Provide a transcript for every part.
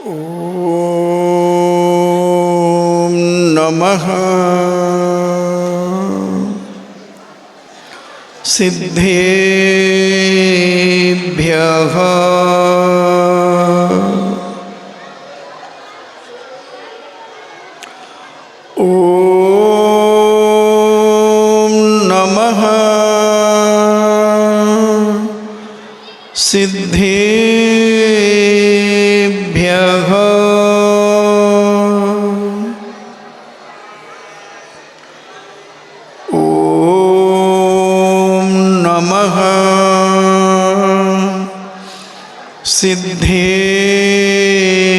ॐ नमः सिद्धेभ्यः ॐ नमः सिद्धेभ्यः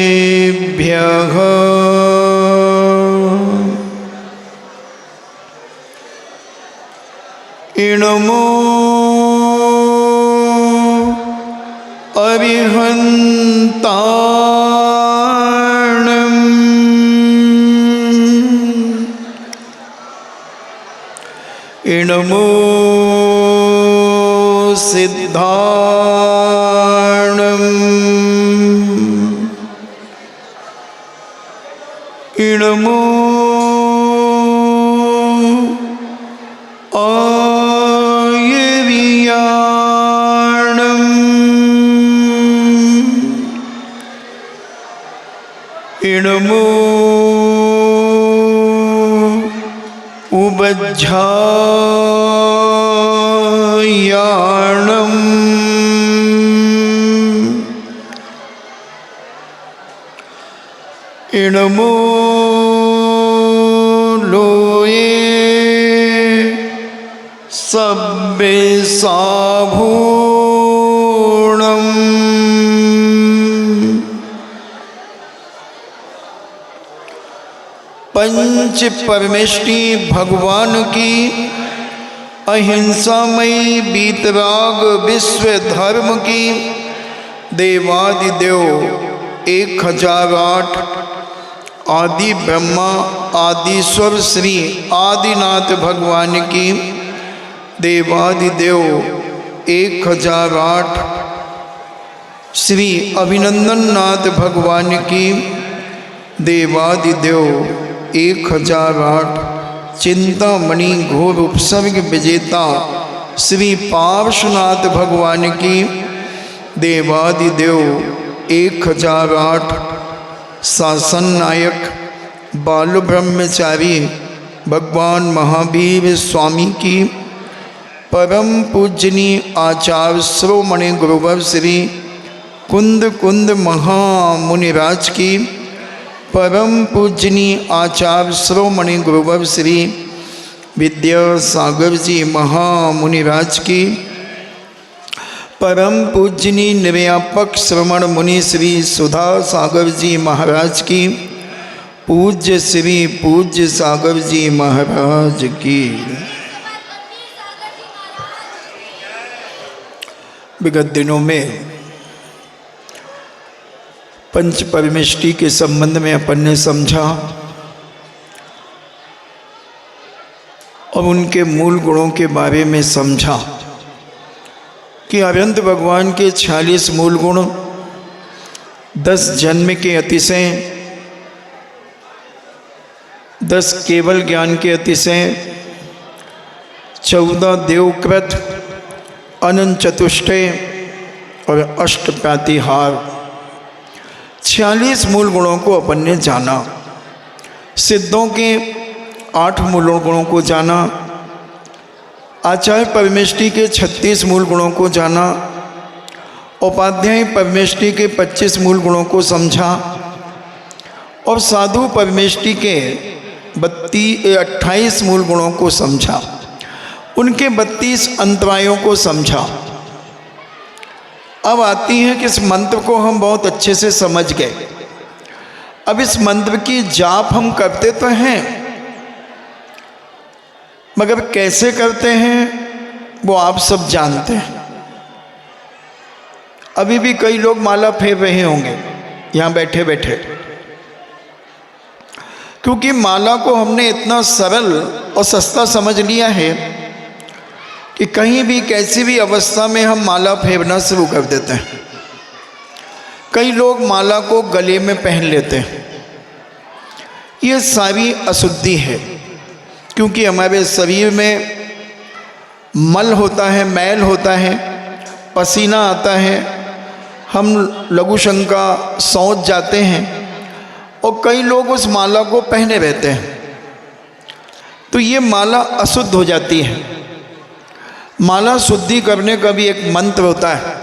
सिद्धेभ्यः इणमो अरिहन्ताणं इणमो सिद्धाणम् इणमो आयर्याणम् इणमो उबज्झायाणम् इणमो लोये सब्बेसाभूणम् पंच परमेष्टि भगवान की अहिंसामयी बीतराग विश्व धर्म की देवादिदेव 1008 आदि ब्रह्मा आदिश्वर श्री आदिनाथ भगवान की देवादिदेव 1008 श्री अभिनंदन नाथ भगवान की देवादिदेव 1008 चिंतामणि घोर उपसर्ग विजेता श्री पार्श्वनाथ भगवान की देवादिदेव 1008 शासन नायक बाल ब्रह्मचारी भगवान महावीर स्वामी की परम पूजनीय आचार्य श्रोमणि गुरुवर श्री कुंद कुंद महामुनिराज की परम पूजनीय आचार्य श्रोमणि गुरुवर श्री विद्यासागर जी महामुनिराज की परम पूजनीय निर्यापक श्रवण मुनि श्री सुधा सागर जी महाराज की पूज्य श्री पूज्य सागर जी महाराज की। विगत दिनों में पंच परमेष्टि के संबंध में अपन ने समझा और उनके मूल गुणों के बारे में समझा कि अनंत भगवान के 46 मूल गुण, 10 जन्म के अतिशय, 10 केवल ज्ञान के अतिशय, 14 देवकृत, अनंत चतुष्टय और अष्ट प्रातिहार, 46 मूल गुणों को अपन ने जाना। सिद्धों के 8 मूल गुणों को जाना, आचार्य परमेष्टि के 36 मूल गुणों को जाना, उपाध्याय परमेष्टि के 25 मूल गुणों को समझा और साधु परमेष्टि के 28 मूल गुणों को समझा, उनके 32 अंतरायों को समझा। अब आती है कि इस मंत्र को हम बहुत अच्छे से समझ गए। अब इस मंत्र की जाप हम करते तो हैं, मगर कैसे करते हैं वो आप सब जानते हैं। अभी भी कई लोग माला फेर रहे होंगे यहाँ बैठे बैठे, क्योंकि माला को हमने इतना सरल और सस्ता समझ लिया है कि कहीं भी कैसी भी अवस्था में हम माला फेरना शुरू कर देते हैं। कई लोग माला को गले में पहन लेते हैं। ये सारी अशुद्धि है, क्योंकि हमारे शरीर में मल होता है, मैल होता है, पसीना आता है, हम लघु शंका शौच जाते हैं और कई लोग उस माला को पहने रहते हैं, तो ये माला अशुद्ध हो जाती है। माला शुद्धि करने का भी एक मंत्र होता है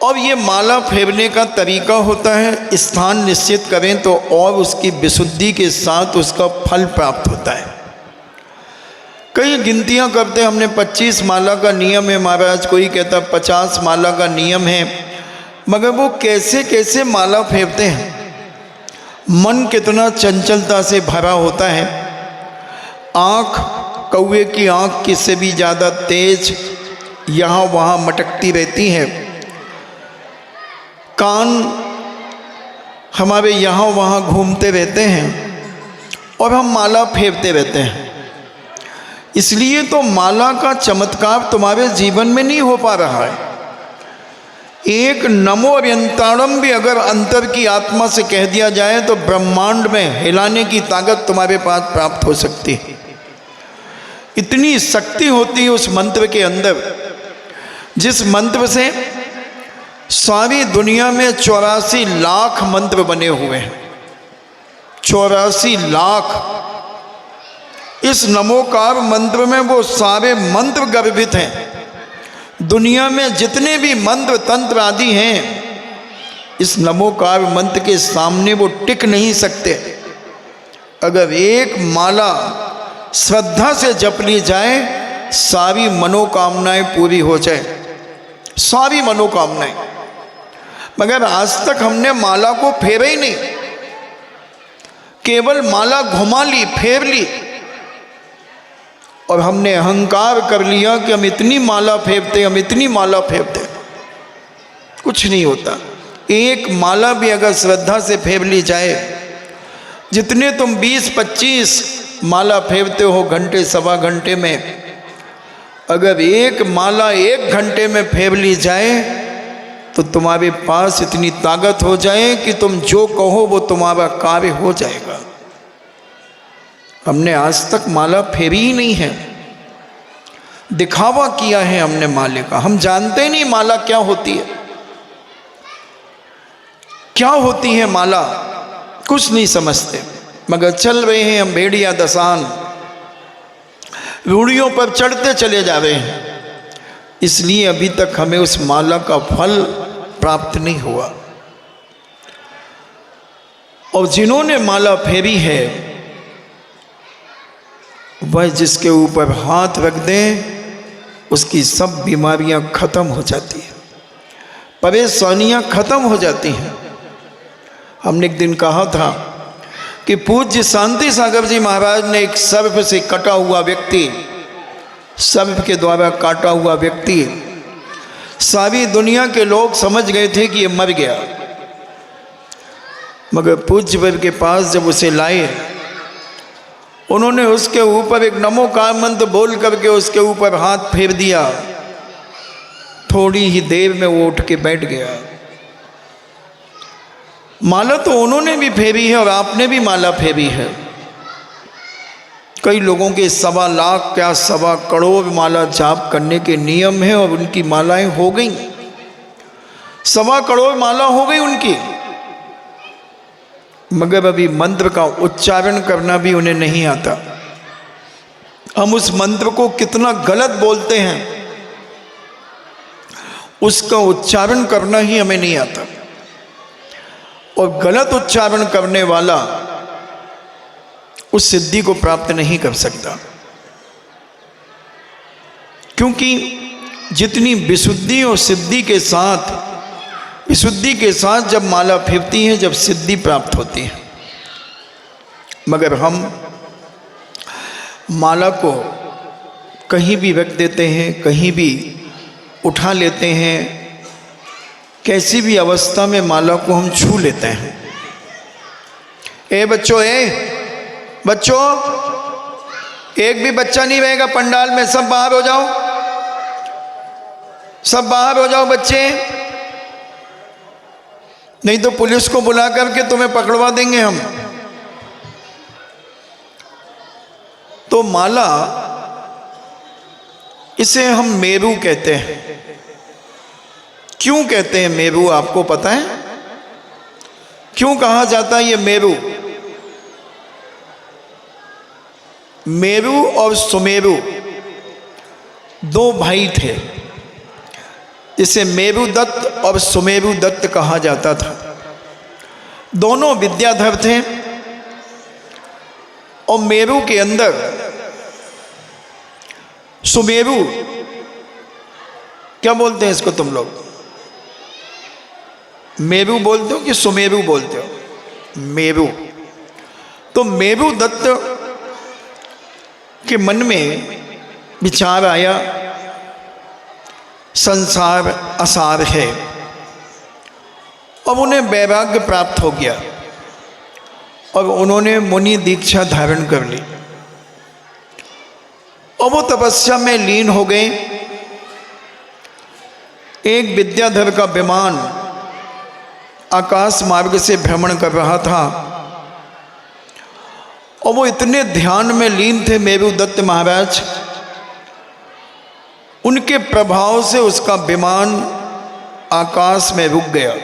और ये माला फेरने का तरीका होता है। स्थान निश्चित करें तो और उसकी विशुद्धि के साथ उसका फल प्राप्त होता है। कई गिनतियां करते, हमने 25 माला का नियम है महाराज, कोई कहता 50 माला का नियम है, मगर वो कैसे कैसे माला फेरते हैं। मन कितना चंचलता से भरा होता है। आँख, कौवे की आँख किससे भी ज़्यादा तेज यहाँ वहाँ मटकती रहती है। कान हमारे यहाँ वहाँ घूमते रहते हैं और हम माला फेरते रहते हैं। इसलिए तो माला का चमत्कार तुम्हारे जीवन में नहीं हो पा रहा है। एक नमो अभ्यंताणम भी अगर अंतर की आत्मा से कह दिया जाए तो ब्रह्मांड में हिलाने की ताकत तुम्हारे पास प्राप्त हो सकती है। इतनी शक्ति होती है उस मंत्र के अंदर, जिस मंत्र से सारी दुनिया में 84 लाख मंत्र बने हुए हैं। 84 लाख। इस नमोकार मंत्र में वो सारे मंत्र गर्भित हैं। दुनिया में जितने भी मंत्र तंत्र आदि हैं, इस नमोकार मंत्र के सामने वो टिक नहीं सकते। अगर एक माला श्रद्धा से जप ली जाए, सारी मनोकामनाएं पूरी हो जाए, सारी मनोकामनाएं। मगर आज तक हमने माला को फेरा ही नहीं, केवल माला घुमा ली, फेर ली और हमने अहंकार कर लिया कि हम इतनी माला फेरते, हम इतनी माला फेरते। कुछ नहीं होता। एक माला भी अगर श्रद्धा से फेर ली जाए, जितने तुम 20-25 माला फेरते हो घंटे सवा घंटे में, अगर एक माला 1 घंटे में फेर ली जाए तो तुम्हारे पास इतनी ताकत हो जाए कि तुम जो कहो वो तुम्हारा कार्य हो जाएगा। हमने आज तक माला फेरी ही नहीं है, दिखावा किया है हमने माले का। हम जानते नहीं माला क्या होती है, क्या होती है माला, कुछ नहीं समझते, मगर चल रहे हैं हम भेड़िया दसान, रूढ़ियों पर चढ़ते चले जा रहे हैं। इसलिए अभी तक हमें उस माला का फल प्राप्त नहीं हुआ। और जिन्होंने माला फेरी है, वह जिसके ऊपर हाथ रख दें उसकी सब बीमारियां खत्म हो जाती हैं, परेशानियां खत्म हो जाती हैं। हमने एक दिन कहा था कि पूज्य शांति सागर जी महाराज ने एक सर्प से कटा हुआ व्यक्ति, सर्प के द्वारा काटा हुआ व्यक्ति, सारी दुनिया के लोग समझ गए थे कि ये मर गया, मगर पूज्य वर के पास जब उसे लाए, उन्होंने उसके ऊपर एक नमोकार मंत्र बोल करके उसके ऊपर हाथ फेर दिया। थोड़ी ही देर में वो उठ के बैठ गया। माला तो उन्होंने भी फेरी है और आपने भी माला फेरी है। कई लोगों के 1.25 लाख क्या 1.25 करोड़ माला जाप करने के नियम है और उनकी मालाएं हो गई, 1.25 करोड़ माला हो गई उनकी, मगर अभी मंत्र का उच्चारण करना भी उन्हें नहीं आता। हम उस मंत्र को कितना गलत बोलते हैं, उसका उच्चारण करना ही हमें नहीं आता। और गलत उच्चारण करने वाला उस सिद्धि को प्राप्त नहीं कर सकता, क्योंकि जितनी विशुद्धि और सिद्धि के साथ, विशुद्धि के साथ जब माला फेरती है, जब सिद्धि प्राप्त होती है। मगर हम माला को कहीं भी रख देते हैं, कहीं भी उठा लेते हैं, कैसी भी अवस्था में माला को हम छू लेते हैं। ए बच्चों, बच्चों, एक भी बच्चा नहीं रहेगा पंडाल में, सब बाहर हो जाओ, सब बाहर हो जाओ बच्चे। नहीं तो पुलिस को बुला करके तुम्हें पकड़वा देंगे हम। तो माला, इसे हम मेरू कहते हैं। क्यों कहते हैं मेरू, आपको पता है क्यों कहा जाता है ये मेरू? मेरू और सुमेरु दो भाई थे, जिसे मेरू दत्त और सुमेरु दत्त कहा जाता था। दोनों विद्याधर थे और मेरू के अंदर सुमेरु, क्या बोलते हैं इसको तुम लोग? मेरू बोलते हो कि सुमेरु बोलते हो? मेरू। तो मेरू दत्त के मन में विचार आया, संसार असार है। अब उन्हें वैराग्य प्राप्त हो गया और उन्होंने मुनि दीक्षा धारण कर ली और वो तपस्या में लीन हो गए। एक विद्याधर का विमान आकाश मार्ग से भ्रमण कर रहा था और वो इतने ध्यान में लीन थे मेरू दत्त महाराज, उनके प्रभाव से उसका विमान आकाश में रुक गया।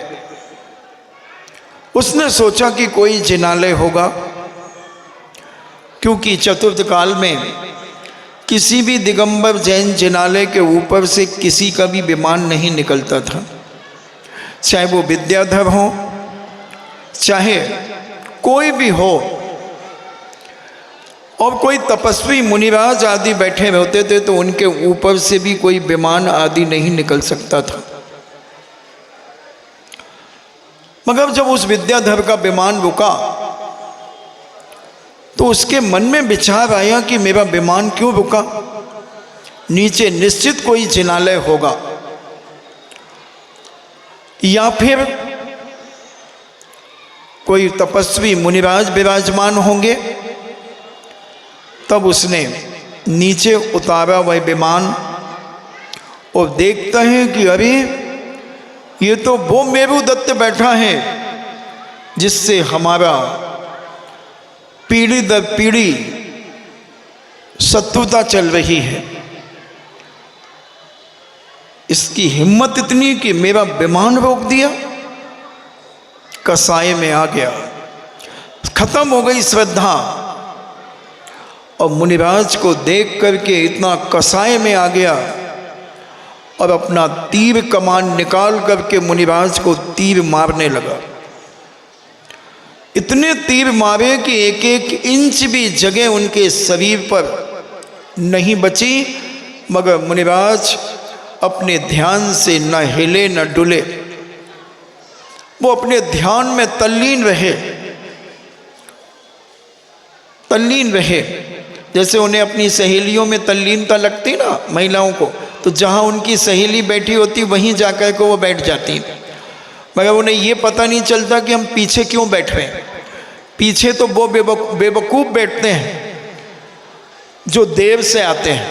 उसने सोचा कि कोई जिनालय होगा, क्योंकि चतुर्थ काल में किसी भी दिगंबर जैन जिनालय के ऊपर से किसी का भी विमान नहीं निकलता था, चाहे वो विद्याधर हो चाहे कोई भी हो। और कोई तपस्वी मुनिराज आदि बैठे होते थे तो उनके ऊपर से भी कोई विमान आदि नहीं निकल सकता था। मगर जब उस विद्याधर का विमान रुका तो उसके मन में विचार आया कि मेरा विमान क्यों रुका, नीचे निश्चित कोई जिनालय होगा या फिर कोई तपस्वी मुनिराज विराजमान होंगे। तब उसने नीचे उतारा वह विमान और देखता है कि अरे ये तो वो मेरू दत्त बैठा है जिससे हमारा पीढ़ी दर पीढ़ी शत्रुता चल रही है। इसकी हिम्मत इतनी कि मेरा विमान रोक दिया। कसाई में आ गया, खत्म हो गई श्रद्धा। और मुनिराज को देख करके इतना कसाई में आ गया और अपना तीर कमान निकाल करके मुनिराज को तीर मारने लगा। इतने तीर मारे कि एक एक इंच भी जगह उनके शरीर पर नहीं बची, मगर मुनिराज अपने ध्यान से न हिले न डुले। वो अपने ध्यान में तल्लीन रहे। जैसे उन्हें अपनी सहेलियों में तल्लीनता लगती ना महिलाओं को, तो जहाँ उनकी सहेली बैठी होती वहीं जाकर के वो बैठ जाती, मगर उन्हें ये पता नहीं चलता कि हम पीछे क्यों बैठ रहे हैं। पीछे तो वो बेवकूफ़ बैठते हैं जो देर से आते हैं,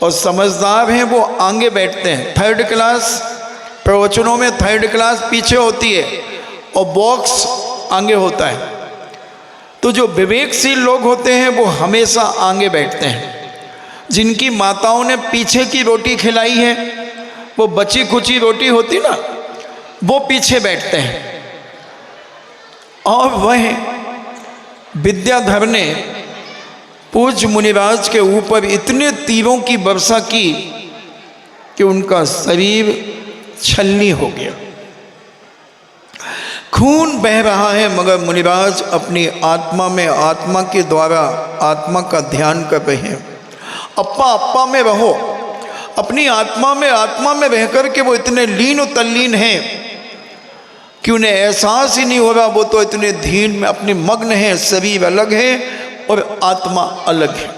और समझदार हैं वो आगे बैठते हैं। थर्ड क्लास प्रवचनों में थर्ड क्लास पीछे होती है और बॉक्स आगे होता है। तो जो विवेकशील लोग होते हैं वो हमेशा आगे बैठते हैं। जिनकी माताओं ने पीछे की रोटी खिलाई है, वो बची खुची रोटी होती ना, वो पीछे बैठते हैं। और वह विद्याधर ने पूज्य मुनिराज के ऊपर इतने तीरों की वर्षा की कि उनका शरीर छलनी हो गया, खून बह रहा है, मगर मुनिराज अपनी आत्मा में आत्मा के द्वारा आत्मा का ध्यान कर रहे हैं। अप्पा में रहो, अपनी आत्मा में रह कर के वो इतने लीन और तल्लीन हैं कि उन्हें एहसास ही नहीं हो रहा। वो तो इतने धीन में अपने मग्न हैं, शरीर अलग है और आत्मा अलग है।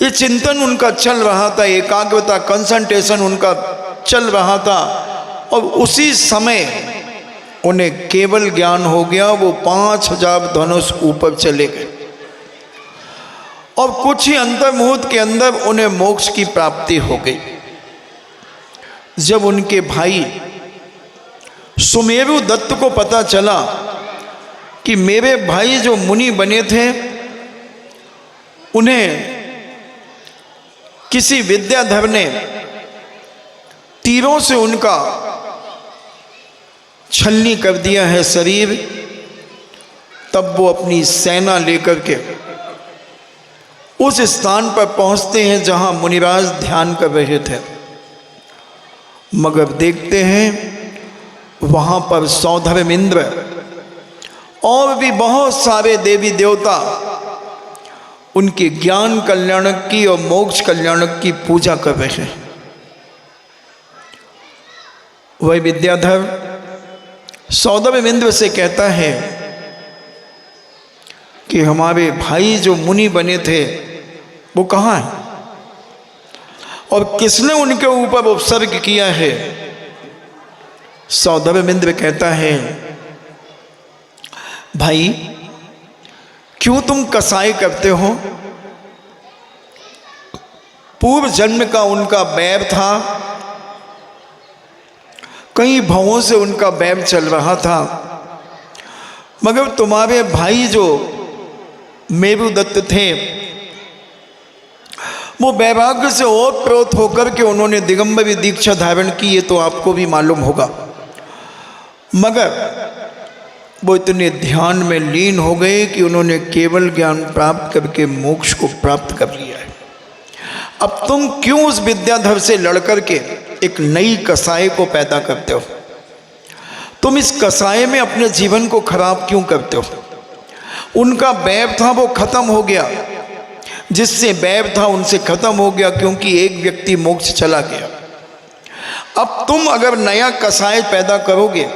ये चिंतन उनका चल रहा था, एकाग्रता कंसंट्रेशन उनका चल रहा था। और उसी समय उन्हें केवल ज्ञान हो गया, वो 5000 धनुष ऊपर चले गए और कुछ ही अंतर मुहूर्त के अंदर उन्हें मोक्ष की प्राप्ति हो गई। जब उनके भाई सुमेरु दत्त को पता चला कि मेरे भाई जो मुनि बने थे उन्हें किसी विद्याधर ने तीरों से उनका छलनी कर दिया है शरीर। तब वो अपनी सेना लेकर के उस स्थान पर पहुंचते हैं जहां मुनिराज ध्यान कर रहे थे, मगर देखते हैं वहां पर सौधर्मेंद्र और भी बहुत सारे देवी देवता उनके ज्ञान कल्याणक की और मोक्ष कल्याणक की पूजा कर रहे हैं। वह विद्याधर सौधर्मेंद्र से कहता है कि हमारे भाई जो मुनि बने थे वो कहाँ हैं और किसने उनके ऊपर उपसर्ग किया है। सौधर्मेंद्र कहता है, भाई क्यों तुम कसाई करते हो? पूर्व जन्म का उनका बैर था, कई भवों से उनका बैर चल रहा था, मगर तुम्हारे भाई जो मेरुदत्त थे वो वैराग्य से ओतप्रोत होकर के उन्होंने दिगंबरी दीक्षा धारण की, ये तो आपको भी मालूम होगा, मगर वो इतने ध्यान में लीन हो गए कि उन्होंने केवल ज्ञान प्राप्त करके मोक्ष को प्राप्त कर लिया है। अब तुम क्यों उस विद्याधर से लड़कर के एक नई कसाई को पैदा करते हो? तुम इस कसाई में अपने जीवन को खराब क्यों करते हो? उनका बैर था वो खत्म हो गया, जिससे बैर था उनसे खत्म हो गया, क्योंकि एक व्यक्ति मोक्ष चला गया। अब तुम अगर नया कसाई पैदा करोगे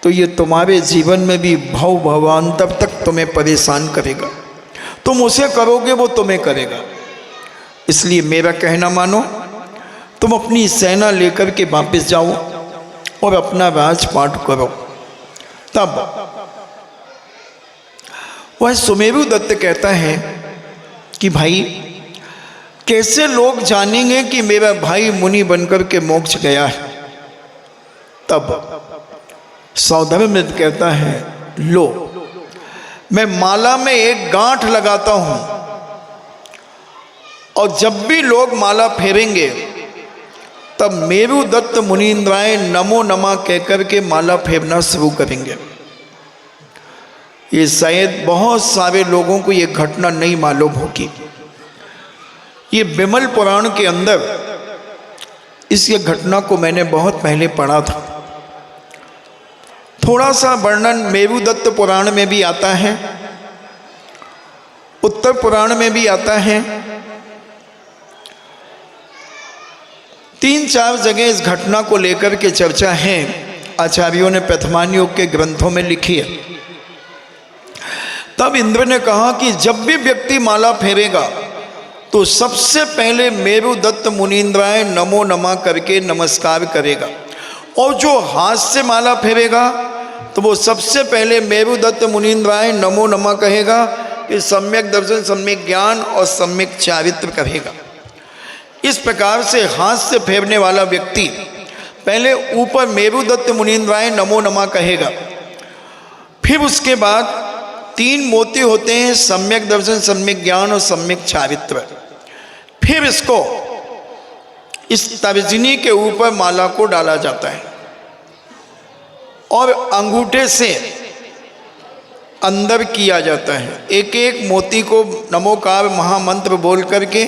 तो ये तुम्हारे जीवन में भी भव भवांतर तक तुम्हें परेशान करेगा। तुम उसे करोगे वो तुम्हें करेगा। इसलिए मेरा कहना मानो, तुम अपनी सेना लेकर के वापस जाओ और अपना राजपाट करो। तब वह सुमेरु दत्त कहता है कि भाई कैसे लोग जानेंगे कि मेरा भाई मुनि बनकर के मोक्ष गया है? तब सौधर्मेंद्र कहता है, लो मैं माला में एक गांठ लगाता हूं और जब भी लोग माला फेरेंगे तब मेरुदत्त मुनीन्द्राय नमो नमः कहकर के माला फेरना शुरू करेंगे। ये शायद बहुत सारे लोगों को ये घटना नहीं मालूम होगी। ये विमल पुराण के अंदर इस घटना को मैंने बहुत पहले पढ़ा था। थोड़ा सा वर्णन मेरुदत्त पुराण में भी आता है, उत्तर पुराण में भी आता है। 3-4 जगह इस घटना को लेकर के चर्चा है, आचार्यों ने प्रथमान योग के ग्रंथों में लिखी है। तब इंद्र ने कहा कि जब भी व्यक्ति माला फेरेगा तो सबसे पहले मेरुदत्त मुनीन्द्राय नमो नमः करके नमस्कार करेगा, और जो हाथ से माला फेरेगा तो वो सबसे पहले मेरुदत्त मुनीन्द्राय नमो नमः कहेगा, कि सम्यक दर्शन, सम्यक ज्ञान और सम्यक चारित्र कहेगा। इस प्रकार से हाथ से फेरने वाला व्यक्ति पहले ऊपर मेरुदत्त मुनीन्द्राय नमो नमः कहेगा, फिर उसके बाद 3 मोती होते हैं, सम्यक दर्शन, सम्यक ज्ञान और सम्यक चारित्र। फिर इसको इस तर्जनी के ऊपर माला को डाला जाता है और अंगूठे से अंदर किया जाता है। एक एक मोती को नमोकार महामंत्र बोल करके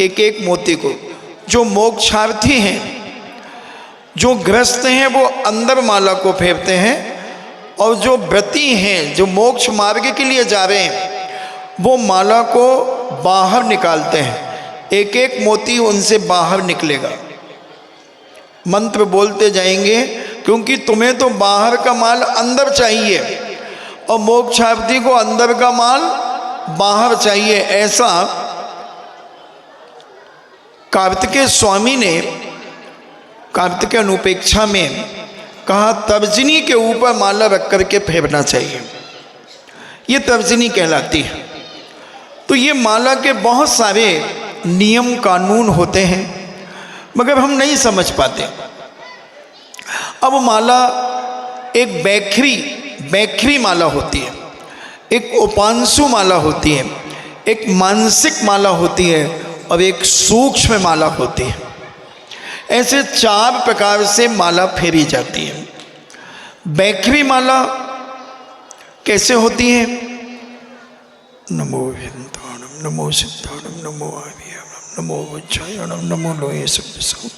एक एक मोती को, जो मोक्षार्थी हैं, जो ग्रस्त हैं, वो अंदर माला को फेरते हैं, और जो व्रती हैं, जो मोक्ष मार्ग के लिए जा रहे हैं, वो माला को बाहर निकालते हैं। एक एक मोती उनसे बाहर निकलेगा। मंत्र बोलते जाएंगे, क्योंकि तुम्हें तो बाहर का माल अंदर चाहिए और मोक्षार्थी को अंदर का माल बाहर चाहिए। ऐसा कार्तिकेय स्वामी ने कार्तिकेय अनुपेक्षा में कहा, तर्जनी के ऊपर माला रख करके फेरना चाहिए, ये तर्जनी कहलाती है। तो ये माला के बहुत सारे नियम कानून होते हैं, मगर हम नहीं समझ पाते। अब माला एक बैखरी माला होती है, एक उपांशु माला होती है, एक मानसिक माला होती है और एक सूक्ष्म माला होती है। ऐसे 4 प्रकार से माला फेरी जाती है। बैखरी माला कैसे होती है? नमो विंदाणम, नमो सिद्धाणम, नमो आवियाणम, नमो वज्रायणम, नमो लोहे सप्तसौ।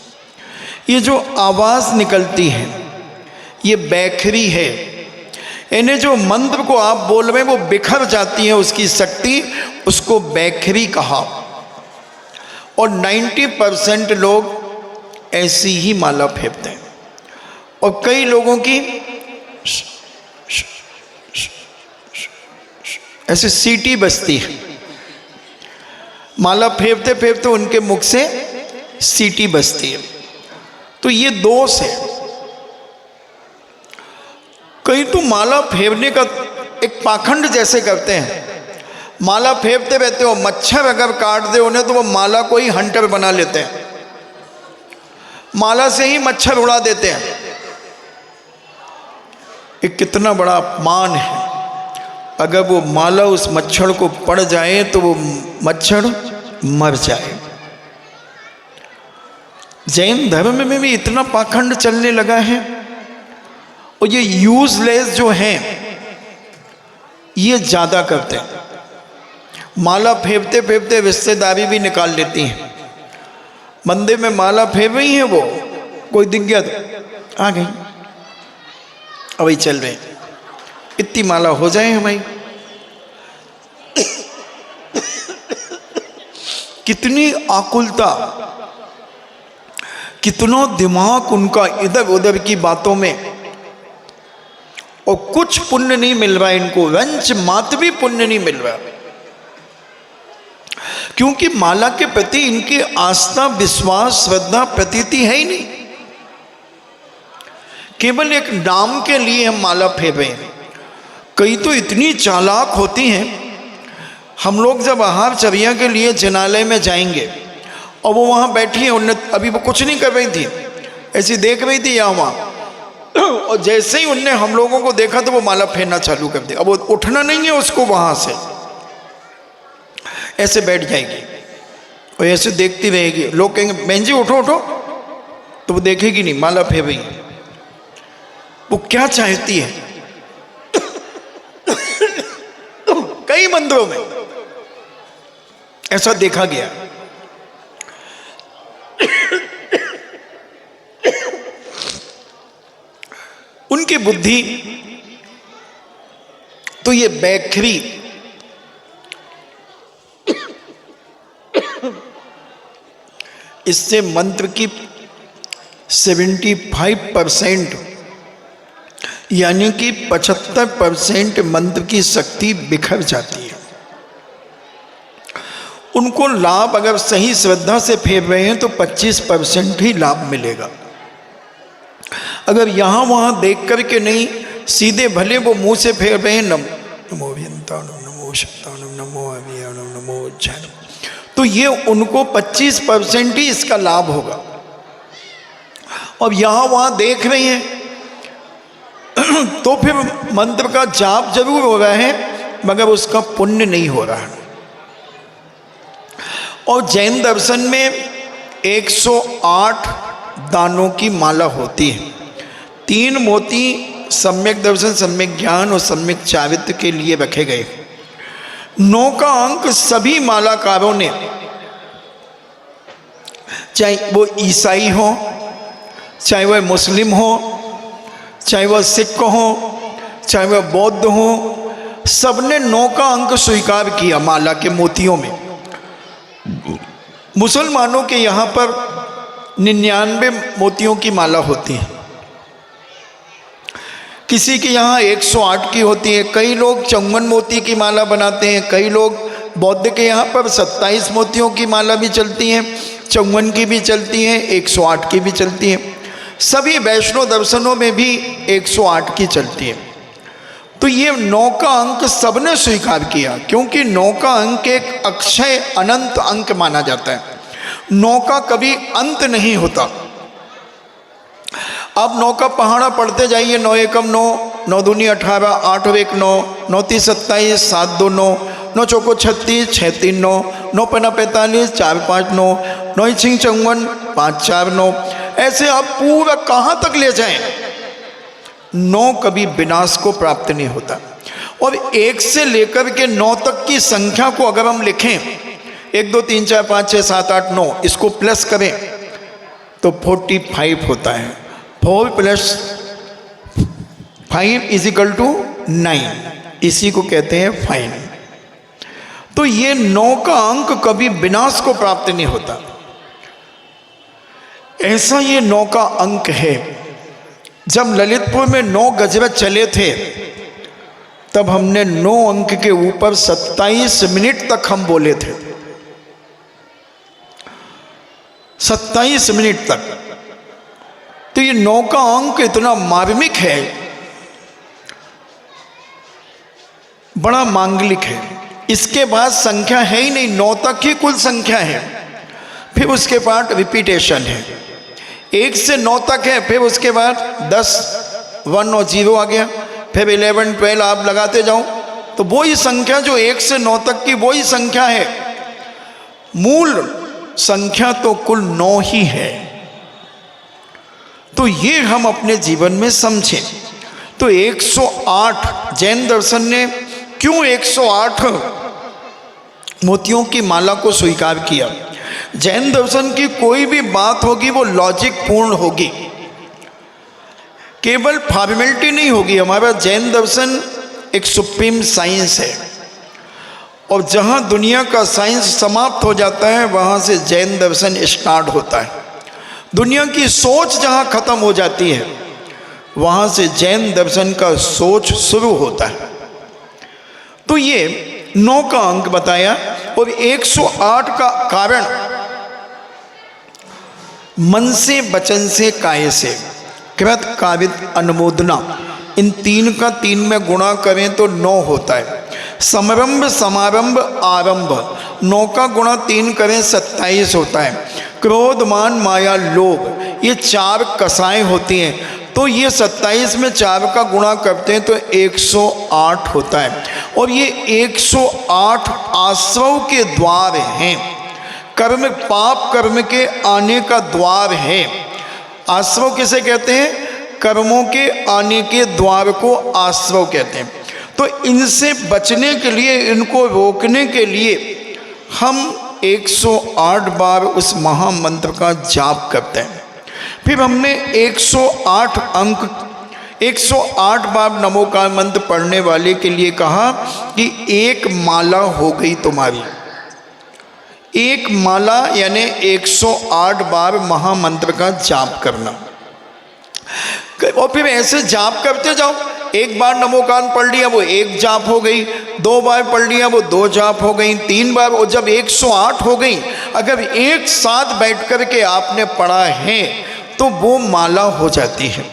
ये जो आवाज़ निकलती है ये बैखरी है। इन्हें जो मंत्र को आप बोल रहे हैं वो बिखर जाती है उसकी शक्ति, उसको बैखरी कहा। और 90% लोग ऐसी ही माला फेंकते हैं और कई लोगों की ऐसे सीटी बजती है। माला फेंकते फेंकते उनके मुख से सीटी बजती है। तो ये दोष है। कई तो माला फेंकने का एक पाखंड जैसे करते हैं। माला फेंकते रहते हो, मच्छर अगर काट दे उन्हें तो वो माला को ही हंटर बना लेते हैं, माला से ही मच्छर उड़ा देते हैं। ये कितना बड़ा अपमान है। अगर वो माला उस मच्छर को पड़ जाए तो वो मच्छर मर जाए। जैन धर्म में भी इतना पाखंड चलने लगा है और ये यूजलेस जो हैं ये ज़्यादा करते हैं। माला फेंकते फेंकते रिश्तेदारी भी निकाल लेती हैं। मंदिर में माला फेंक रही हैं, वो कोई दिख गया तो आ गई, अभी चल रहे, इतनी माला हो जाए हमारी। कितनी आकुलता, कितना दिमाग उनका इधर उधर की बातों में, और कुछ पुण्य नहीं मिल रहा है इनको, रंच मात्र भी पुण्य नहीं मिल रहा, क्योंकि माला के प्रति इनकी आस्था, विश्वास, श्रद्धा, प्रतीति है ही नहीं। केवल एक नाम के लिए हम माला फेंक रहे हैं। कई तो इतनी चालाक होती हैं। हम लोग जब आहार चर्या के लिए जिनालय में जाएंगे और वो वहाँ बैठी है, उनने अभी वो कुछ नहीं कर रही थी, ऐसी देख रही थी यहाँ वहाँ, और जैसे ही उनने हम लोगों को देखा तो वो माला फेंकना चालू कर दी। अब वो उठना नहीं है उसको, वहाँ से ऐसे बैठ जाएगी और ऐसे देखती रहेगी। लोग कहेंगे बहन जी उठो उठो, तो वो देखेगी नहीं, माला फेंक रही है। वो क्या चाहती है? कई मंदिरों में ऐसा देखा गया। उनकी बुद्धि तो ये बैखरी, इससे मंत्र की 75% यानी कि 75% मंत्र की शक्ति बिखर जाती है। उनको लाभ अगर सही श्रद्धा से फेंक रहे हैं तो 25% ही लाभ मिलेगा। अगर यहाँ वहाँ देख करके नहीं, सीधे भले वो मुंह से फेंक रहे हैं नमो विंदाणम, नमो शक्ताणम, नमो आवियाणम, नमो वज्रायणम, तो ये उनको 25% ही इसका लाभ होगा। और यहाँ वहाँ देख रहे हैं तो फिर मंत्र का जाप जरूर हो रहा है मगर उसका पुण्य नहीं हो रहा है। और जैन दर्शन में 108 दानों की माला होती है। 3 मोती सम्यक दर्शन, सम्यक ज्ञान और सम्यक चारित्र के लिए रखे गए। 9 का अंक सभी मालाकारों ने, चाहे वो ईसाई हो, चाहे वह मुस्लिम हो, चाहे वह सिख हो, चाहे वह बौद्ध हो, सबने 9 का अंक स्वीकार किया माला के मोतियों में। मुसलमानों के यहाँ पर 99 मोतियों की माला होती है, किसी के यहाँ 108 की होती है। कई लोग 54 मोती की माला बनाते हैं। कई लोग बौद्ध के यहाँ पर 27 मोतियों की माला भी चलती हैं, 54 की भी चलती हैं, 108 की भी चलती हैं। सभी वैष्णव दर्शनों में भी 108 की चलती है। तो ये 9 का अंक सबने स्वीकार किया, क्योंकि 9 का अंक एक अक्षय अनंत अंक माना जाता है। 9 का कभी अंत नहीं होता। अब 9 का पहाड़ा पढ़ते जाइए। 9 एकम 9, 9 दूनी 18, 8 और 1 9, 9 तीस 27, 7 2 9, 9 चौको 36, 6 3 9, 9 पन्ना 45, 4 5 9, 9 छिंग 54, 5 4 9। ऐसे आप पूरा कहाँ तक ले जाएं, 9 कभी विनाश को प्राप्त नहीं होता। और 1 से लेकर के 9 तक की संख्या को अगर हम लिखें, 1 2 3 4 5 6 7 8 9, इसको प्लस करें तो 45 होता है। 4 + 5 = 9, इसी को कहते हैं फाइन। तो ये 9 का अंक कभी विनाश को प्राप्त नहीं होता। ऐसा ये 9 का अंक है। जब ललितपुर में 9 गजरत चले थे तब हमने 9 अंक के ऊपर 27 मिनट तक हम बोले थे, 27 मिनट तक। तो ये 9 का अंक इतना मार्मिक है, बड़ा मांगलिक है। इसके बाद संख्या है ही नहीं, 9 तक ही कुल संख्या है। फिर उसके बाद रिपीटेशन है, 1 से 9 तक है। फिर उसके बाद 10 1 और 0 आ गया। फिर 11 12 आप लगाते जाओ तो वही संख्या जो 1 से 9 तक की वही संख्या है। मूल संख्या तो कुल 9 ही है। तो ये हम अपने जीवन में समझें। तो 108 जैन दर्शन ने क्यों 108 मोतियों की माला को स्वीकार किया? जैन दर्शन की कोई भी बात होगी वो लॉजिक पूर्ण होगी, केवल फॉर्मेलिटी नहीं होगी। हमारा जैन दर्शन एक सुप्रीम साइंस है, और जहाँ दुनिया का साइंस समाप्त हो जाता है वहाँ से जैन दर्शन स्टार्ट होता है। दुनिया की सोच जहाँ खत्म हो जाती है वहाँ से जैन दर्शन का सोच शुरू होता है। तो ये 9 का अंक बताया। और 108 का कारण मन से, वचन से, काया से, कृत कावित अनुमोदना, इन 3 का 3 में गुणा करें तो 9 होता है। समारंभ, समारंभ, आरंभ, 9 का गुणा 3 करें 27 होता है। क्रोध, मान, माया, लोभ, ये 4 कसाएं होती हैं। तो ये 27 में 4 का गुणा करते हैं तो 108 होता है। और ये 108 आश्रव के द्वार हैं, कर्म, पाप कर्म के आने का द्वार है। आश्रव किसे कहते हैं? कर्मों के आने के द्वार को आश्रव कहते हैं। तो इनसे बचने के लिए, इनको रोकने के लिए हम 108 बार उस महामंत्र का जाप करते हैं। फिर हमने 108 अंक, 108 बार नमोकार मंत्र पढ़ने वाले के लिए कहा कि एक माला हो गई तुम्हारी। एक माला यानी 108 बार महामंत्र का जाप करना। और फिर ऐसे जाप करते जाओ। एक बार नमोकान पढ़ लिया वो 1 जाप हो गई, 2 बार पढ़ लिया वो 2 जाप हो गई, 3 बार, और जब 108 हो गई, अगर एक साथ बैठ कर के आपने पढ़ा है तो वो माला हो जाती है।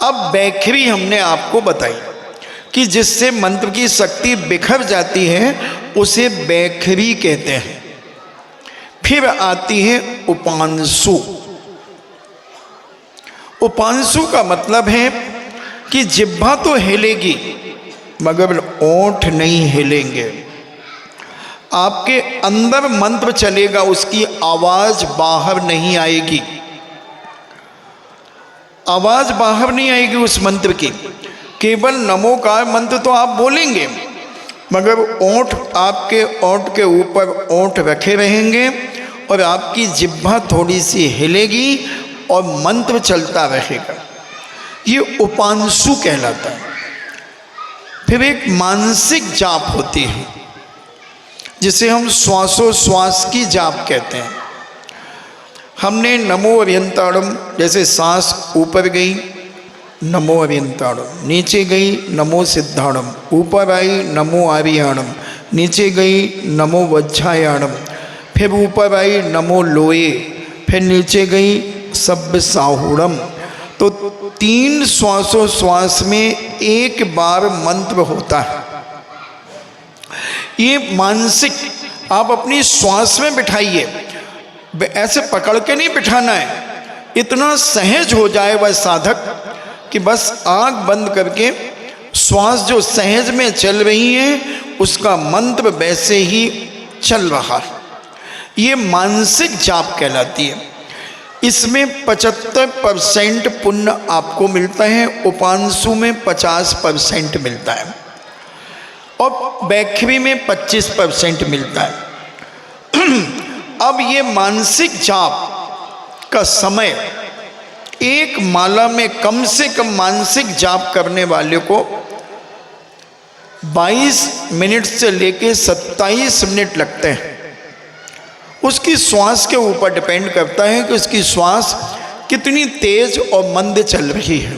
अब बैखरी हमने आपको बताई कि जिससे मंत्र की शक्ति बिखर जाती है उसे बैखरी कहते हैं। फिर आती है उपांशु। उपांशु का मतलब है कि जिह्वा तो हिलेगी मगर ओंठ नहीं हिलेंगे। आपके अंदर मंत्र चलेगा, उसकी आवाज बाहर नहीं आएगी। आवाज बाहर नहीं आएगी उस मंत्र की। केवल नमोकार मंत्र तो आप बोलेंगे मगर ओंठ, आपके ओंठ के ऊपर ओंठ रखे रहेंगे और आपकी जिह्वा थोड़ी सी हिलेगी और मंत्र चलता रहेगा। ये उपांशु कहलाता है। फिर एक मानसिक जाप होती है जिसे हम श्वासोश्वास की जाप कहते हैं। हमने नमो अरियंताड़म, जैसे सांस ऊपर गई नमो अरियंताड़म, नीचे गई नमो सिद्धाड़म, ऊपर आई नमो आर्याणम, नीचे गई नमो वज्रायाणम, फिर ऊपर आई नमो लोये, फिर नीचे गई सब्ब साहुड़म। तो 3 श्वासोश्वास में 1 बार मंत्र होता है। ये मानसिक आप अपनी श्वास में बिठाइए, ऐसे पकड़ के नहीं बिठाना है। इतना सहज हो जाए वह साधक कि बस आंख बंद करके श्वास जो सहज में चल रही है उसका मंत्र वैसे ही चल रहा है। ये मानसिक जाप कहलाती है। इसमें 75% पुण्य आपको मिलता है, उपांशु में 50% मिलता है और बैखरी में 25% मिलता है। अब ये मानसिक जाप का समय, एक माला में कम से कम मानसिक जाप करने वाले को 22 मिनट से लेके 27 मिनट लगते हैं। उसकी श्वास के ऊपर डिपेंड करता है कि उसकी श्वास कितनी तेज और मंद चल रही है।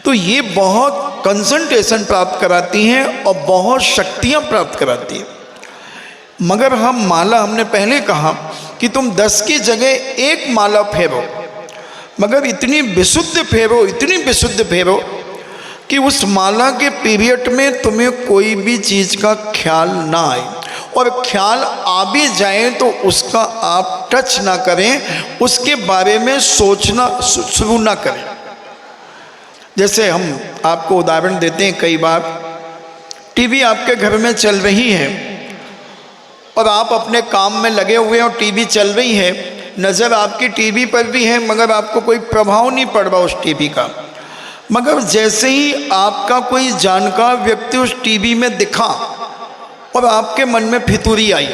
तो ये बहुत कंसंट्रेशन प्राप्त कराती हैं और बहुत शक्तियाँ प्राप्त कराती है। मगर हम माला, हमने पहले कहा कि तुम 10 की जगह एक माला फेरो, मगर इतनी विशुद्ध फेरो, इतनी विशुद्ध फेरो कि उस माला के पीरियड में तुम्हें कोई भी चीज़ का ख्याल ना आए, और ख्याल आ भी जाए तो उसका आप टच ना करें, उसके बारे में सोचना शुरू ना करें। जैसे हम आपको उदाहरण देते हैं, कई बार टीवी आपके घर में चल रही है और आप अपने काम में लगे हुए हैं और टीवी चल रही है, नज़र आपकी टीवी पर भी है मगर आपको कोई प्रभाव नहीं पड़ रहा उस टीवी का। मगर जैसे ही आपका कोई जानकार व्यक्ति उस टीवी में दिखा और आपके मन में फितूरी आई,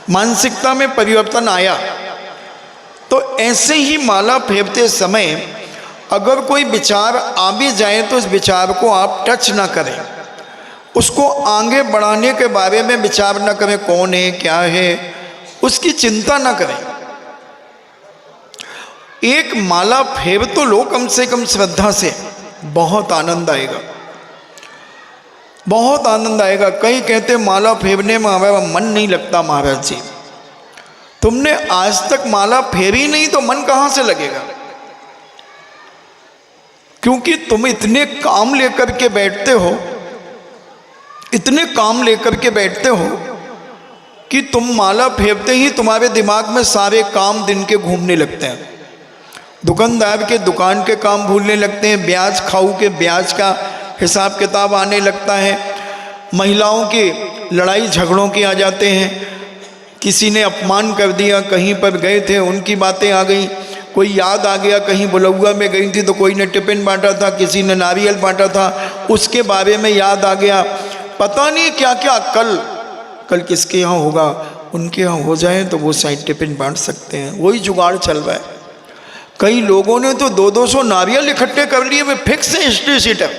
मानसिकता में परिवर्तन आया, तो ऐसे ही माला फेरते समय अगर कोई विचार आ भी जाए तो उस विचार को आप टच ना करें, उसको आगे बढ़ाने के बारे में विचार ना करें, कौन है क्या है उसकी चिंता ना करें। एक माला फेर तो लो कम से कम श्रद्धा से, बहुत आनंद आएगा, बहुत आनंद आएगा। कई कहते माला फेरने में हमारा मन नहीं लगता। महाराज जी, तुमने आज तक माला फेरी नहीं तो मन कहाँ से लगेगा? क्योंकि तुम इतने काम लेकर के बैठते हो, इतने काम लेकर के बैठते हो कि तुम माला फेरते ही तुम्हारे दिमाग में सारे काम दिन के घूमने लगते हैं। दुकानदार के दुकान के काम भूलने लगते हैं, ब्याज खाऊ के ब्याज का हिसाब किताब आने लगता है, महिलाओं के लड़ाई झगड़ों के आ जाते हैं, किसी ने अपमान कर दिया, कहीं पर गए थे उनकी बातें आ गई, कोई याद आ गया, कहीं बुलौआ में गई थी तो कोई ने टिफिन बांटा था, किसी ने नारियल बांटा था, उसके बारे में याद आ गया। पता नहीं क्या क्या, कल किसके यहाँ होगा, उनके यहाँ हो जाए तो वो शायद टिफिन बांट सकते हैं, वही जुगाड़ चल रहा है। कई लोगों ने तो 200-200 नारियल इकट्ठे कर लिए, वे फिक्स है हिस्ट्री सीटर,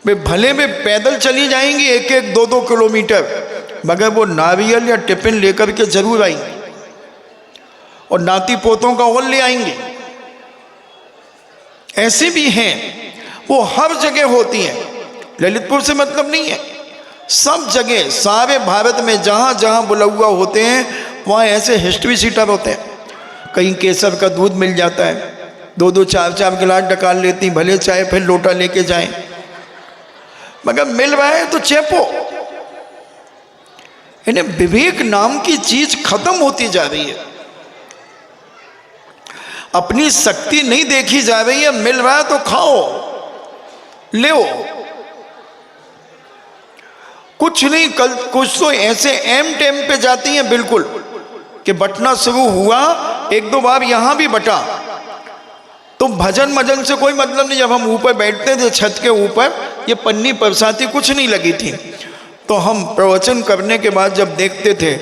वे भले में पैदल चली जाएंगी 1-1, 2-2 किलोमीटर, मगर वो नारियल या टिफिन लेकर के जरूर आएंगे और नाती पोतों का और ले आएंगे। ऐसे भी हैं, वो हर जगह होती हैं, ललितपुर से मतलब नहीं है, सब जगह सारे भारत में जहाँ जहाँ बुलौआ होते हैं वहाँ ऐसे हिस्ट्री सीटर होते हैं। कहीं केसर का दूध मिल जाता है, 2-2, 4-4 गिलास डकाल लेती, भले चाहे फिर लोटा लेके जाएं, मगर मिल रहा है तो चेपो। इन्हें विवेक नाम की चीज खत्म होती जा रही है, अपनी शक्ति नहीं देखी जा रही है, मिल रहा है तो खाओ, ले। कुछ नहीं, कल कुछ तो ऐसे एम टेम पे जाती हैं बिल्कुल कि बटना शुरू हुआ, 1-2 बार यहां भी बटा, तो भजन मजन से कोई मतलब नहीं। जब हम ऊपर बैठते थे छत के ऊपर, ये पन्नी बरसाती कुछ नहीं लगी थी, तो हम प्रवचन करने के बाद जब देखते थे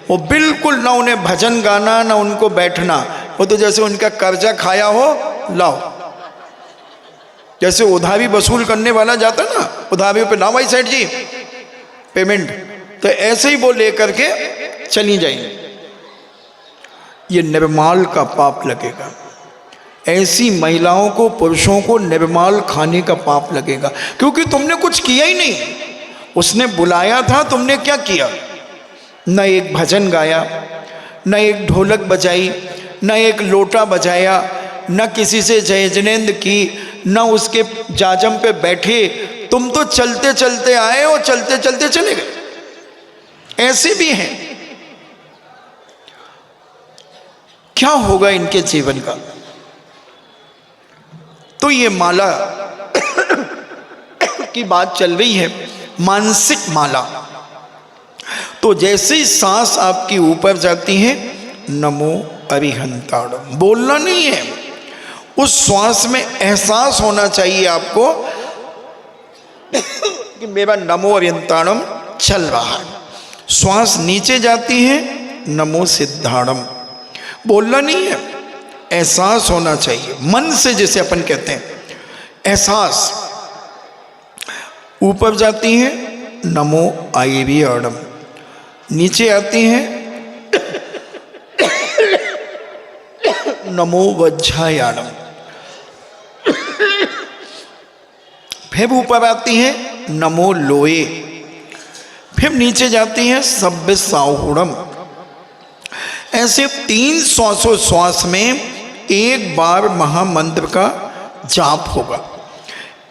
वो बिल्कुल ना उन्हें भजन गाना ना उनको बैठना, वो तो जैसे उनका कर्जा खाया हो, लाओ, जैसे उधारी वसूल करने वाला जाता ना, उधारी पे ना भाई सेठ जी पेमेंट, तो ऐसे ही वो लेकर के चली जाएंगे। ये निर्माल का पाप लगेगा, ऐसी महिलाओं को, पुरुषों को निर्माल खाने का पाप लगेगा, क्योंकि तुमने कुछ किया ही नहीं। उसने बुलाया था, तुमने क्या किया? न एक भजन गाया, न एक ढोलक बजाई, न एक लोटा बजाया, न किसी से जय जनेंद्र की, न उसके जाजम पे बैठे। तुम तो चलते चलते आए और चलते चलते चले गए। ऐसे भी हैं। क्या होगा इनके जीवन का। तो ये माला की बात चल रही है, मानसिक माला। तो जैसे ही सांस आपकी ऊपर जाती है, नमो अरिहंताणम, बोलना नहीं है, उस श्वास में एहसास होना चाहिए आपको कि मेरा नमो अरिहंताणम चल रहा है। श्वास नीचे जाती है, नमो सिद्धाणम, बोलना नहीं है, एहसास होना चाहिए मन से, जैसे अपन कहते हैं एहसास। ऊपर जाती है नमो आयर्याणम, नीचे आती है नमो वज्रायाणम, फिर ऊपर आती है नमो लोये, फिर नीचे जाती है सभ्य साहुणम। ऐसे 3 श्वासोश्वास में एक बार महामंत्र का जाप होगा।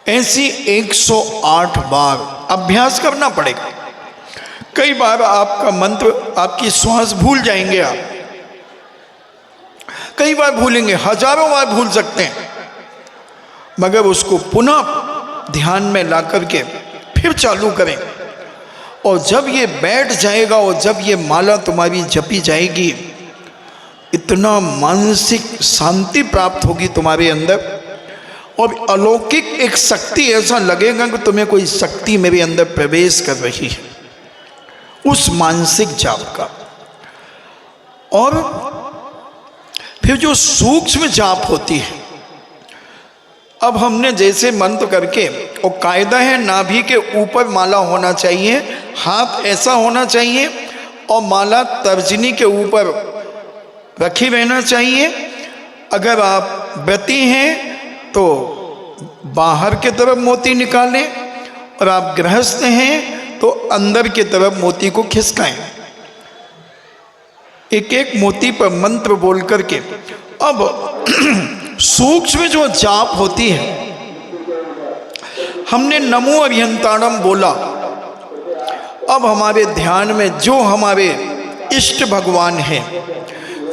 ऐसी 108 बार अभ्यास करना पड़ेगा। कई बार आपका मंत्र, आपकी श्वास भूल जाएंगे आप, कई बार भूलेंगे, हजारों बार भूल सकते हैं, मगर उसको पुनः ध्यान में ला करके फिर चालू करें। और जब ये बैठ जाएगा और जब ये माला तुम्हारी जपी जाएगी, इतना मानसिक शांति प्राप्त होगी तुम्हारे अंदर, और अलौकिक एक शक्ति, ऐसा लगेगा कि तुम्हें कोई शक्ति मेरे अंदर प्रवेश कर रही है उस मानसिक जाप का। और फिर जो सूक्ष्म जाप होती है, अब हमने जैसे मंत्र करके, और कायदा है नाभि के ऊपर माला होना चाहिए, हाथ ऐसा होना चाहिए, और माला तर्जनी के ऊपर रखी रहना चाहिए। अगर आप व्रती हैं तो बाहर की तरफ मोती निकालें, और आप गृहस्थ हैं तो अंदर की तरफ मोती को खिसकाएं, एक एक मोती पर मंत्र बोल करके। अब सूक्ष्म जो जाप होती है, हमने नमो अरिहंताणम बोला, अब हमारे ध्यान में जो हमारे इष्ट भगवान हैं,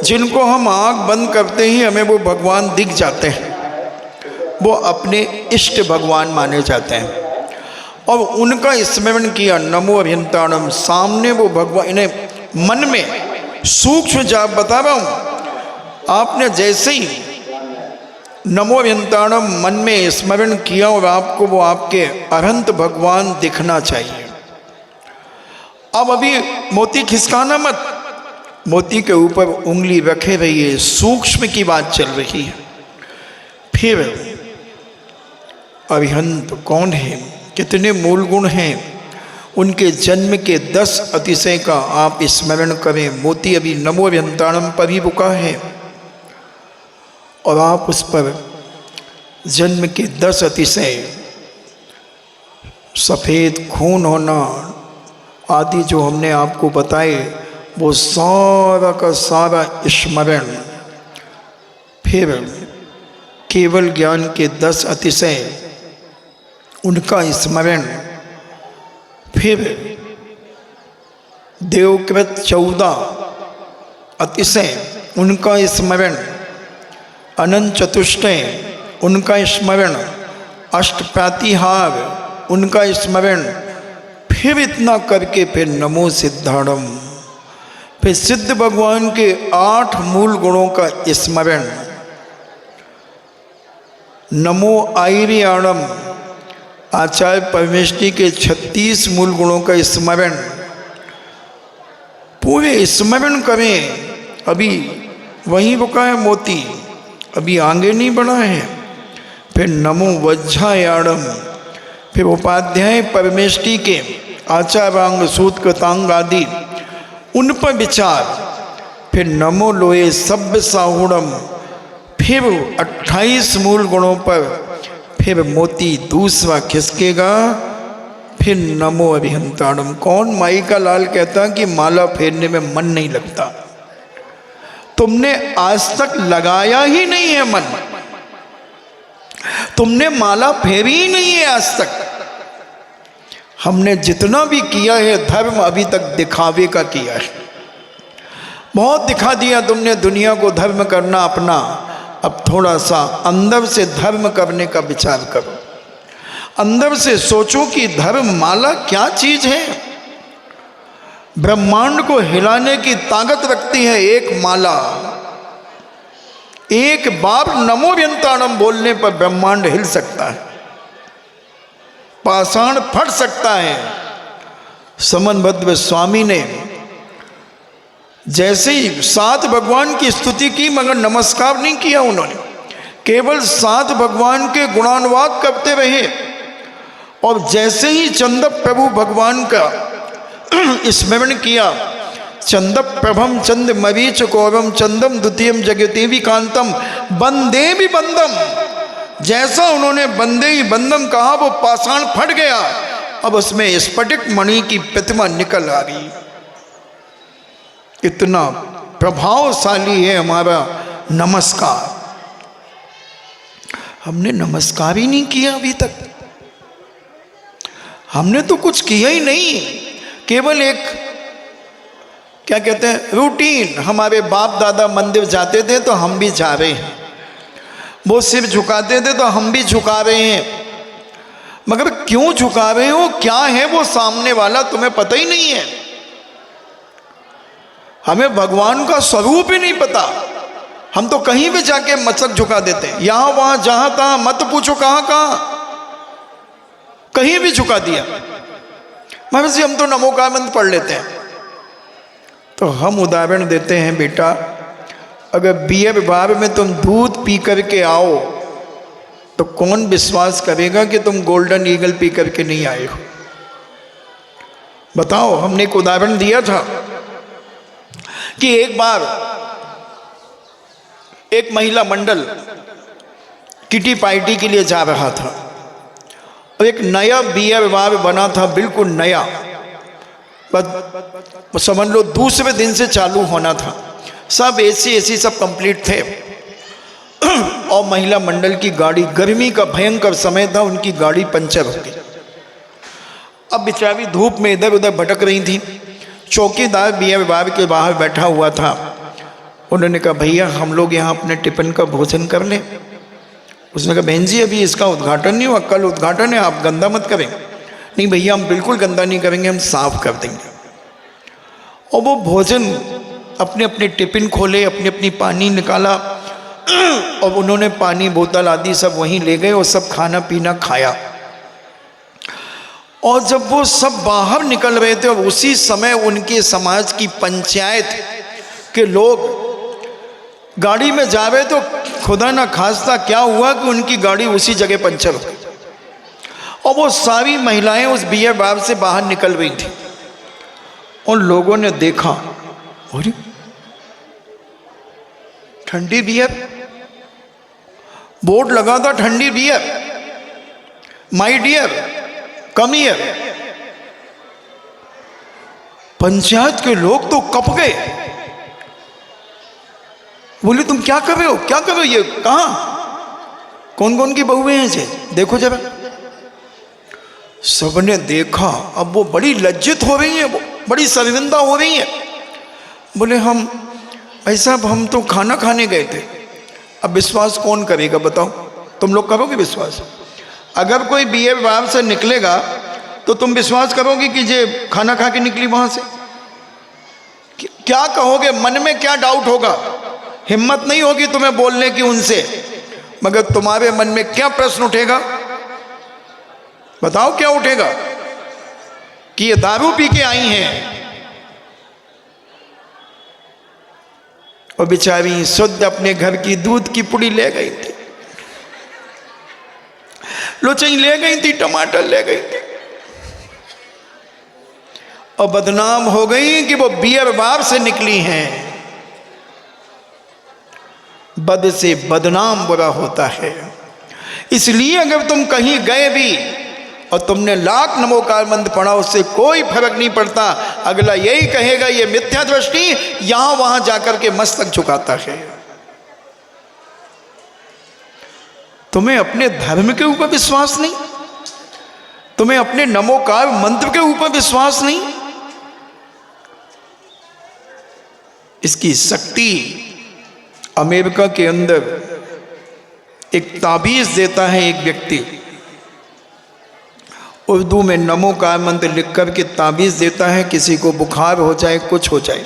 जिनको हम आँख बंद करते ही हमें वो भगवान दिख जाते हैं, वो अपने इष्ट भगवान माने जाते हैं, और उनका स्मरण किया नमो अरिहंताणम, सामने वो भगवान, इन्हें मन में सूक्ष्म जाप बता रहा हूँ। आपने जैसे ही नमो अरिहंताणम मन में स्मरण किया, और आपको वो आपके अरहंत भगवान दिखना चाहिए। अब अभी मोती खिसकाना मत, मोती के ऊपर उंगली रखे रहिए, सूक्ष्म की बात चल रही है। फिर अरिहंत कौन है, कितने मूल गुण हैं, उनके जन्म के 10 अतिशय का आप स्मरण करें। मोती अभी नमो अरिहंताणम पर ही रुका है, और आप उस पर जन्म के 10 अतिशय, सफ़ेद खून होना आदि जो हमने आपको बताए, वो सारा का सारा स्मरण। फिर केवल ज्ञान के 10 अतिशय, उनका स्मरण। फिर देवकृत 14 अतिशय, उनका स्मरण। अनंत चतुष्टय, उनका स्मरण। अष्टप्रातिहार, उनका स्मरण। फिर इतना करके फिर नमो सिद्धाणम, फिर सिद्ध भगवान के 8 मूल गुणों का स्मरण। नमो आयर्याणम, आचार्य परमेष्टि के 36 मूल गुणों का स्मरण। पूरे स्मरण करें। अभी वहीं रुका है मोती, अभी आगे नहीं बढ़ा है। फिर नमो वज्रायाणम, फिर उपाध्याय परमेष्टि के आचारांग सूत कृतांग आदि, उन पर विचार। फिर नमो लोये सभ्य साहुणम, फिर 28 मूल गुणों पर फिर मोती दूसरा खिसकेगा। फिर नमो अरिहंताणम। कौन माई का लाल कहता कि माला फेरने में मन नहीं लगता? तुमने आज तक लगाया ही नहीं है मन, तुमने माला फेरी ही नहीं है आज तक। हमने जितना भी किया है धर्म अभी तक दिखावे का किया है। बहुत दिखा दिया तुमने दुनिया को धर्म करना अपना, अब थोड़ा सा अंदर से धर्म करने का विचार करो। अंदर से सोचो कि धर्म माला क्या चीज है। ब्रह्मांड को हिलाने की ताकत रखती है एक माला। एक बार नमो व्यंताणम बोलने पर ब्रह्मांड हिल सकता है, पाषाण फट सकता है। समनभद्र स्वामी ने जैसे ही 7 भगवान की स्तुति की मगर नमस्कार नहीं किया उन्होंने, केवल 7 भगवान के गुणानुवाद करते रहे। और जैसे ही चंद प्रभु भगवान का स्मरण किया, चंद प्रभम चंद मरीच कौरम चंदम द्वितीयम जगतेवी कांतम बंदे भी बंदम, जैसा उन्होंने बंदे ही बंदम कहा वो पाषाण फट गया। अब उसमें स्फटिक मणि की प्रतिमा निकल आ रही। इतना प्रभावशाली है हमारा नमस्कार। हमने नमस्कार ही नहीं किया अभी तक। हमने तो कुछ किया ही नहीं, केवल एक क्या कहते हैं रूटीन। हमारे बाप दादा मंदिर जाते थे तो हम भी जा रहे हैं, वो सिर झुकाते थे तो हम भी झुका रहे हैं। मगर क्यों झुका रहे हो, क्या है वो सामने वाला, तुम्हें पता ही नहीं है। हमें भगवान का स्वरूप ही नहीं पता। हम तो कहीं भी जाके मस्तक झुका देते हैं, यहां वहां जहां तहां, मत पूछो कहां कहां, कहीं भी झुका दिया। महाराज जी हम तो नमोकार मंत्र पढ़ लेते हैं। तो हम उदाहरण देते हैं, बेटा अगर बियर बार में तुम दूध पी करके आओ तो कौन विश्वास करेगा कि तुम गोल्डन ईगल पी करके नहीं आए हो? बताओ। हमने एक उदाहरण दिया था कि एक बार एक महिला मंडल किटी पार्टी के लिए जा रहा था और एक नया बियर बार बना था, बिल्कुल नया, बस समझ लो दूसरे दिन से चालू होना था। सब एसी सब कंप्लीट थे और महिला मंडल की गाड़ी, गर्मी का भयंकर समय था, उनकी गाड़ी पंचर हो गई। अब बेचारी धूप में इधर उधर भटक रही थी। चौकीदार बियर बार के बाहर बैठा हुआ था। उन्होंने कहा भैया हम लोग यहाँ अपने टिफिन का भोजन कर लें। उसने कहा बहन जी अभी इसका उद्घाटन नहीं हुआ, कल उद्घाटन है, आप गंदा मत करें। नहीं भैया हम बिल्कुल गंदा नहीं करेंगे, हम साफ कर देंगे। और वो भोजन अपने अपने टिफिन खोले, अपनी अपनी पानी निकाला और उन्होंने पानी बोतल आदि सब वहीं ले गए और सब खाना पीना खाया। और जब वो सब बाहर निकल रहे थे और उसी समय उनके समाज की पंचायत के लोग गाड़ी में जा रहे तो खुदा ना खास्ता क्या हुआ कि उनकी गाड़ी उसी जगह पंचर हो गई और वो सारी महिलाएं उस बियर बार से बाहर निकल रही थी। उन लोगों ने देखा, अरे ठंडी बियर, बोर्ड लगा था ठंडी beer, my dear come here. Panchayat के लोग तो कप गए, बोले तुम क्या कर रहे हो, क्या कर रहे हो, ये कहां, कौन कौन की बहुएं हैं इसे देखो जरा। सबने देखा। अब वो बड़ी लज्जित हो रही है, वो बड़ी शर्मिंदा हो रही है। बोले हम भाई साहब हम तो खाना खाने गए थे। अब विश्वास कौन करेगा बताओ, तुम लोग करोगे विश्वास? अगर कोई बियर बार से निकलेगा तो तुम विश्वास करोगे कि ये खाना खा के निकली वहां से? क्या कहोगे, मन में क्या डाउट होगा? हिम्मत नहीं होगी तुम्हें बोलने की उनसे, मगर तुम्हारे मन में क्या प्रश्न उठेगा? बताओ क्या उठेगा? कि ये दारू पी के आई हैं और बेचारी शुद्ध अपने घर की दूध की पुड़ी ले गई थी, लोचई ले गई थी, टमाटर ले गई थी और बदनाम हो गई कि वो बियर बार से निकली हैं। बद से बदनाम बुरा होता है। इसलिए अगर तुम कहीं गए भी और तुमने लाख नमोकार मंत्र पढ़ा, उससे कोई फर्क नहीं पड़ता। अगला यही कहेगा ये मिथ्या दृष्टि, यहां वहां जाकर के मस्तक झुकाता है। तुम्हें अपने धर्म के ऊपर विश्वास नहीं, तुम्हें अपने नमोकार मंत्र के ऊपर विश्वास नहीं। इसकी शक्ति अमेरिका के अंदर एक ताबीज़ देता है एक व्यक्ति, उर्दू में नमो का मंत्र लिख कर के ताबीज़ देता है, किसी को बुखार हो जाए, कुछ हो जाए।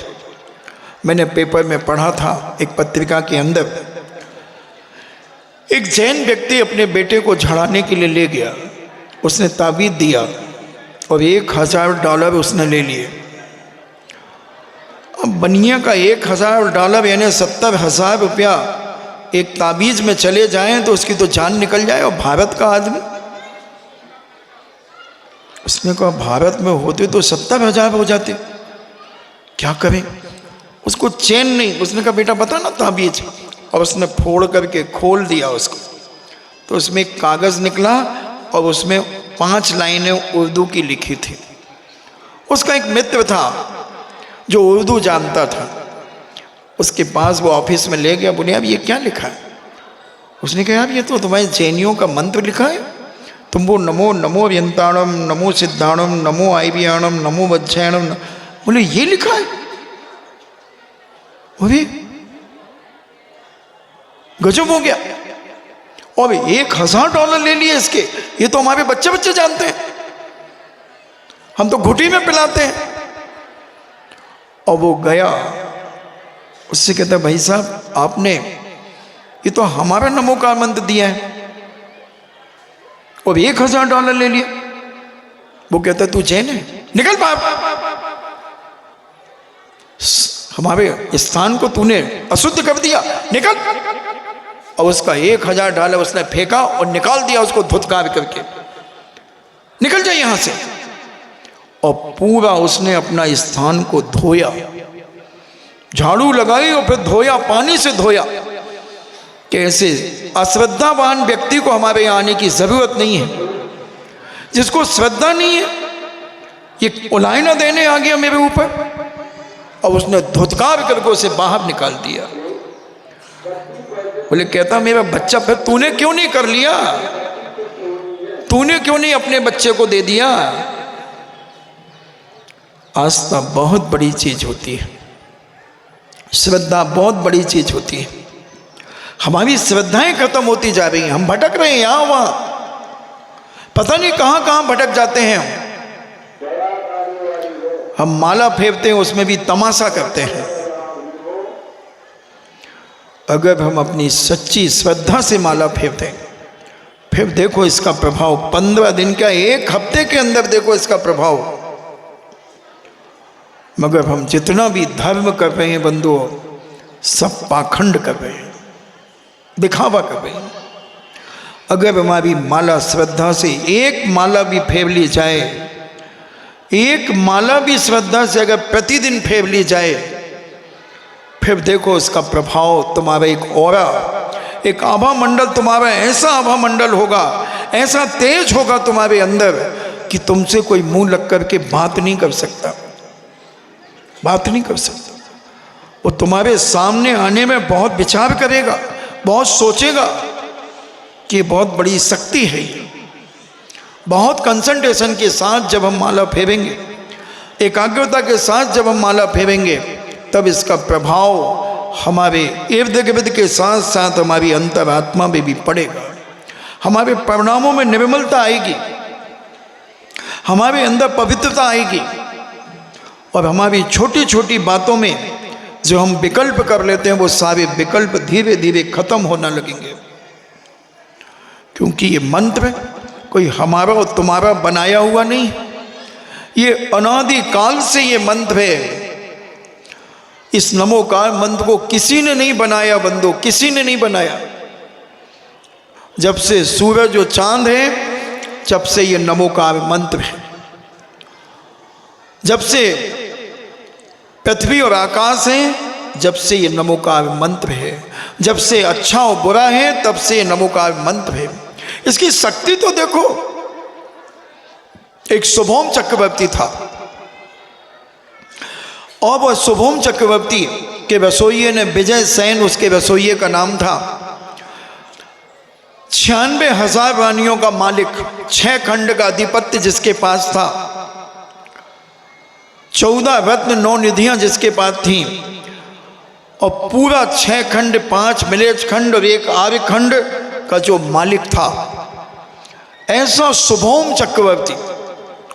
मैंने पेपर में पढ़ा था, एक पत्रिका के अंदर एक जैन व्यक्ति अपने बेटे को झड़ाने के लिए ले गया, उसने ताबीज़ दिया और $1000 उसने ले लिए। अब बनिया का $1000 यानी 70,000 रुपया एक ताबीज़ में चले जाएं तो उसकी तो जान निकल जाए। और भारत का आदमी, उसने कहा भारत में होते तो 70,000 हो जाते, क्या करें। उसको चैन नहीं, उसने कहा बेटा बता ना ताबीज़, और उसने फोड़ करके खोल दिया उसको, तो उसमें एक कागज़ निकला और उसमें 5 लाइनें उर्दू की लिखी थी। उसका एक मित्र था जो उर्दू जानता था, उसके पास वो ऑफिस में ले गया, बोले यार ये क्या लिखा है। उसने कहा यार ये तो तुम्हारे जैनियों का मंत्र लिखा है, तुम वो नमो नमो व्यंताणम, नमो सिद्धाणम, नमो आईबियाणम, नमो वज्जैणम, बोले ये लिखा है। बोले गजब हो गया, और $1000 ले लिए इसके, ये तो हमारे बच्चे बच्चे जानते हैं, हम तो घुटी में पिलाते हैं। और वो गया, उससे कहता भाई साहब आपने ये तो हमारा नमो का मंत्र दिया है और $1000 ले लिया। वो कहता तू जैन है, निकल बाहर, हमारे स्थान को तूने अशुद्ध कर दिया, निकल। और उसका $1000 उसने फेंका और निकाल दिया उसको धुतकार करके, निकल जाए यहां से। और पूरा उसने अपना स्थान को धोया, झाड़ू लगाई और फिर धोया, पानी से धोया। कैसे अश्रद्धावान व्यक्ति को हमारे यहाँ आने की जरूरत नहीं है, जिसको श्रद्धा नहीं है ये उलायना देने आ गया मेरे ऊपर, और उसने धुतकार करके उसे बाहर निकाल दिया। बोले कहता मेरा बच्चा, फिर तूने क्यों नहीं कर लिया, तूने क्यों नहीं अपने बच्चे को दे दिया। आस्था बहुत बड़ी चीज होती है, श्रद्धा बहुत बड़ी चीज होती है। हमारी श्रद्धाएं खत्म होती जा रही हैं, हम भटक रहे हैं यहाँ वहाँ, पता नहीं कहाँ कहाँ भटक जाते हैं हम माला फेरते हैं, उसमें भी तमाशा करते हैं। अगर हम अपनी सच्ची श्रद्धा से माला फेरते हैं, फिर देखो इसका प्रभाव 15 दिन का, 1 हफ्ते के अंदर देखो इसका प्रभाव। मगर हम जितना भी धर्म कर रहे हैं बंधुओं, सब पाखंड कर रहे हैं, दिखावा कर रहे हैं। अगर हमारी माला श्रद्धा से, एक माला भी फेर ली जाए, एक माला भी श्रद्धा से अगर प्रतिदिन फेर ली जाए, फिर देखो इसका प्रभाव। तुम्हारा एक ऑरा, एक आभा मंडल, तुम्हारा ऐसा आभा मंडल होगा, ऐसा तेज होगा तुम्हारे अंदर कि तुमसे कोई मुंह लग करके बात नहीं कर सकता, बात नहीं कर सकता। वो तुम्हारे सामने आने में बहुत विचार करेगा, बहुत सोचेगा कि बहुत बड़ी शक्ति है ये। बहुत कंसंट्रेशन के साथ जब हम माला फेरेंगे, एकाग्रता के साथ जब हम माला फेरेंगे, तब इसका प्रभाव हमारे इर्द गिर्द के साथ साथ हमारी अंतरात्मा में भी पड़ेगा। हमारे परिणामों में निर्मलता आएगी, हमारे अंदर पवित्रता आएगी, और हमारी छोटी छोटी बातों में जो हम विकल्प कर लेते हैं, वो सारे विकल्प धीरे धीरे खत्म होना लगेंगे। क्योंकि ये मंत्र कोई हमारा और तुम्हारा बनाया हुआ नहीं, ये अनादि काल से ये मंत्र है। इस नमोकार मंत्र को किसी ने नहीं बनाया बंधु, किसी ने नहीं बनाया। जब से सूरज और चांद है, जब से ये नमोकार मंत्र है। जब से पृथ्वी और आकाश है, जब से ये नमोकार मंत्र है। जब से अच्छा और बुरा है, तब से ये नमोकार मंत्र है। इसकी शक्ति तो देखो। एक शुभोम चक्रवर्ती था, और वह शुभोम चक्रवर्ती के रसोइये ने, विजय सेन उसके रसोइये का नाम था, 96,000 रानियों का मालिक, 6 खंड का अधिपत्य जिसके पास था, 14 रत्न 9 निधियां जिसके पास थीं, और पूरा 6 खंड, 5 मिलेज खंड और 1 आर्य खंड का जो मालिक था, ऐसा शुभोम चक्रवर्ती।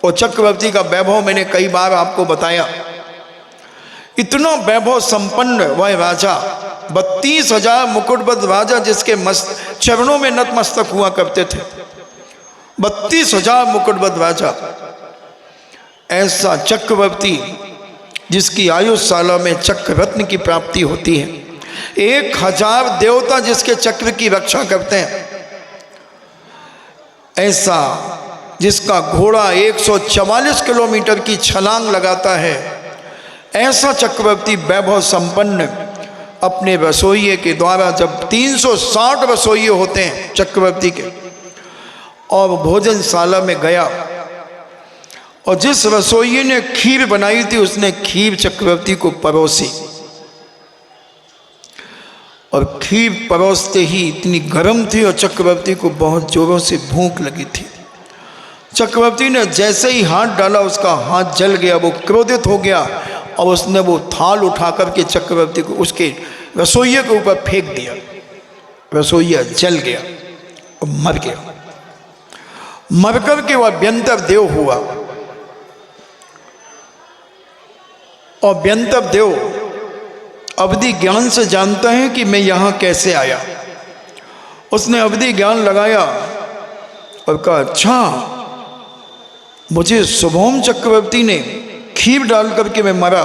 और चक्रवर्ती का वैभव मैंने कई बार आपको बताया, इतना वैभव संपन्न वह राजा, 32,000 मुकुटबद्ध राजा जिसके चरणों में नतमस्तक हुआ करते थे। 32,000 मुकुटबद्ध राजा, ऐसा चक्रवर्ती जिसकी आयुशाला में चक्र रत्न की प्राप्ति होती है। 1,000 देवता जिसके चक्र की रक्षा करते हैं। ऐसा जिसका घोड़ा 144 किलोमीटर की छलांग लगाता है। ऐसा चक्रवर्ती वैभव संपन्न अपने रसोइये के द्वारा, जब 360 रसोइये होते हैं चक्रवर्ती के, और भोजनशाला में गया और जिस रसोइये ने खीर बनाई थी उसने खीर चक्रवर्ती को परोसी, और खीर परोसते ही इतनी गर्म थी और चक्रवर्ती को बहुत जोरों से भूख लगी थी। चक्रवर्ती ने जैसे ही हाथ डाला उसका हाथ जल गया, वो क्रोधित हो गया और उसने वो थाल उठा करके चक्रवर्ती को उसके रसोइये के ऊपर फेंक दिया। रसोइया जल गया और मर गया। मरकर के वह व्यंतर देव हुआ, और व्यंतर देव अवधि ज्ञान से जानता है कि मैं यहाँ कैसे आया। उसने अवधि ज्ञान लगाया और कहा, अच्छा मुझे शुभोम चक्रवर्ती ने खीर डाल करके मैं मरा।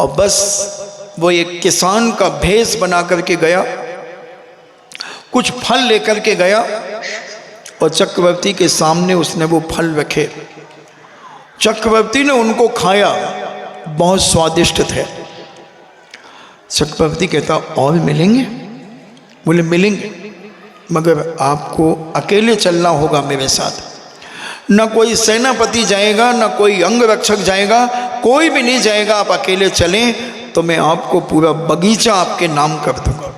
और बस वो एक किसान का भेष बना करके गया, कुछ फल लेकर के गया और चक्रवर्ती के सामने उसने वो फल रखे। चक्रवर्ती ने उनको खाया, बहुत स्वादिष्ट थे। चक्रवर्ती कहता, और मिलेंगे? बोले मिलेंगे, मगर आपको अकेले चलना होगा मेरे साथ। न कोई सेनापति जाएगा, न कोई अंग रक्षक जाएगा, कोई भी नहीं जाएगा। आप अकेले चलें तो मैं आपको पूरा बगीचा आपके नाम कर दूंगा।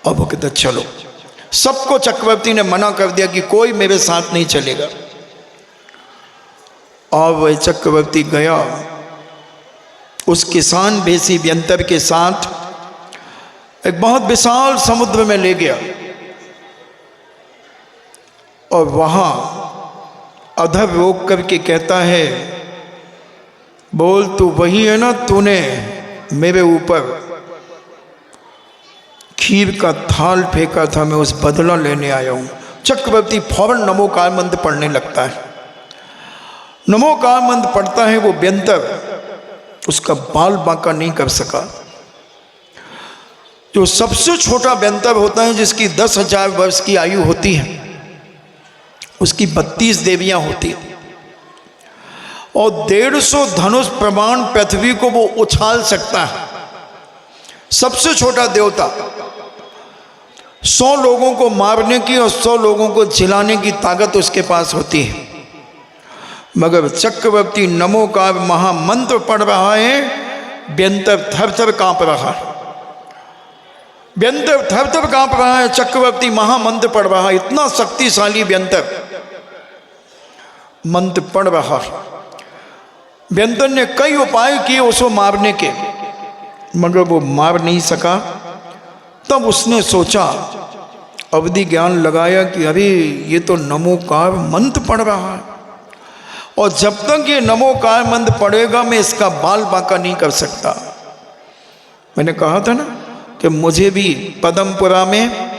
अब वो कहता, चलो। सबको चक्रवर्ती ने मना कर दिया कि कोई मेरे साथ नहीं चलेगा। और वह चक्रवर्ती गया, उस किसान भेषी व्यंतर के साथ एक बहुत विशाल समुद्र में ले गया, और वहाँ अधर रोक करके कहता है, बोल तू वही है ना, तूने मेरे ऊपर खीर का थाल फेंका था, मैं उस बदला लेने आया हूँ। चक्रवर्ती फौरन नमोकार मंत्र पढ़ने लगता है। नमोकार मंत्र पढ़ता है, वो व्यंतर उसका बाल बांका नहीं कर सका। जो सबसे छोटा व्यंतर होता है, जिसकी 10,000 वर्ष की आयु होती है, उसकी 32 देवियां होती हैं, और 150 धनुष प्रमाण पृथ्वी को वो उछाल सकता है। सबसे छोटा देवता 100 लोगों को मारने की और 100 लोगों को जिलाने की ताकत उसके पास होती है। मगर चक्रवर्ती नमोकार महामंत्र पढ़ रहा है, व्यंतर थर-थर कांप रहा है। व्यंतर थर-थर कांप रहा है, चक्रवर्ती महामंत्र पढ़ रहा है। इतना शक्तिशाली व्यंतर मंत्र पढ़ रहा है। व्यंतर ने कई उपाय किए उसको मारने के, मगर वो मार नहीं सका। तब उसने सोचा, अवधि ज्ञान लगाया कि अरे ये तो नमोकार मंत्र पढ़ रहा है, और जब तक ये नमोकार मंत्र पढ़ेगा मैं इसका बाल बांका नहीं कर सकता। मैंने कहा था ना कि मुझे भी पदमपुरा में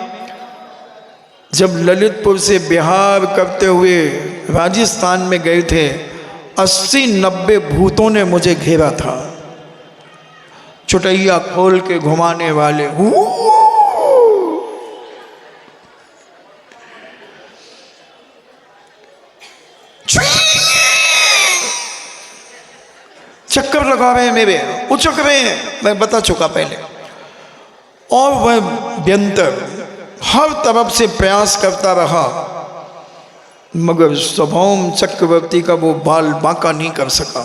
जब ललितपुर से बिहार करते हुए राजस्थान में गए थे, 80-90 भूतों ने मुझे घेरा था, चुटैया खोल के घुमाने वाले। चक्कर लगा रहे हैं मेरे, उचक रहे हैं, मैं बता चुका पहले। और वह व्यंतर हर तरफ से प्रयास करता रहा, मगर स्वभाव चक्रवर्ती का वो बाल बांका नहीं कर सका।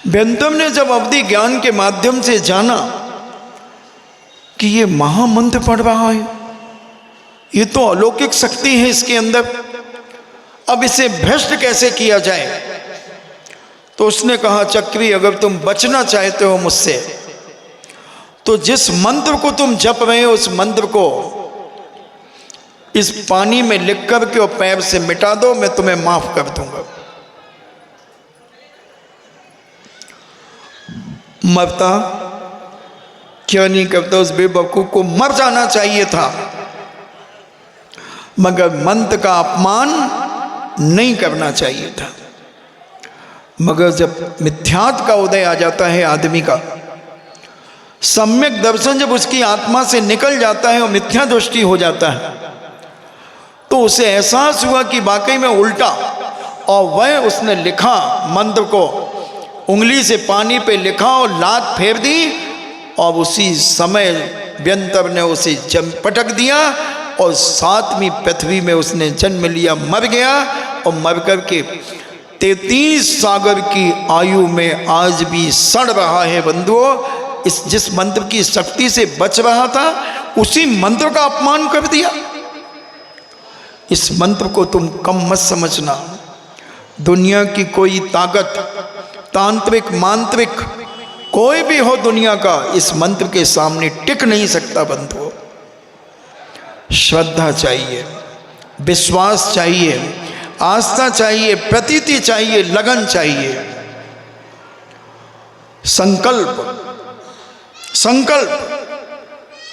व्यंतर ने जब अवधि ज्ञान के माध्यम से जाना कि ये महामंत्र पढ़ रहा है, ये तो अलौकिक शक्ति है इसके अंदर, अब इसे भ्रष्ट कैसे किया जाए, तो उसने कहा, चक्री अगर तुम बचना चाहते हो मुझसे तो जिस मंत्र को तुम जप रहे हो उस मंत्र को इस पानी में लिख कर के और पैर से मिटा दो, मैं तुम्हें माफ कर दूंगा। मरता क्यों नहीं करता? उस बेवकूफ को मर जाना चाहिए था, मगर मंत्र का अपमान नहीं करना चाहिए था। मगर जब मिथ्यात्व का उदय आ जाता है आदमी का, सम्यक दर्शन जब उसकी आत्मा से निकल जाता है और मिथ्या दृष्टि हो जाता है, तो उसे एहसास हुआ कि वाकई में उल्टा, और वह उसने लिखा मंत्र को, उंगली से पानी पे लिखा और लात फेर दी, और उसी समय व्यंतर ने उसे पटक दिया और 7वीं पृथ्वी में उसने जन्म लिया, मर गया, और मर कर के 33 सागर की आयु में आज भी सड़ रहा है बंधुओं। इस जिस मंत्र की शक्ति से बच रहा था उसी मंत्र का अपमान कर दिया। इस मंत्र को तुम कम मत समझना। दुनिया की कोई ताकत, तांत्रिक मांत्रिक कोई भी हो दुनिया का, इस मंत्र के सामने टिक नहीं सकता बंधुओं। श्रद्धा चाहिए, विश्वास चाहिए, आस्था चाहिए, प्रतीति चाहिए, लगन चाहिए, संकल्प,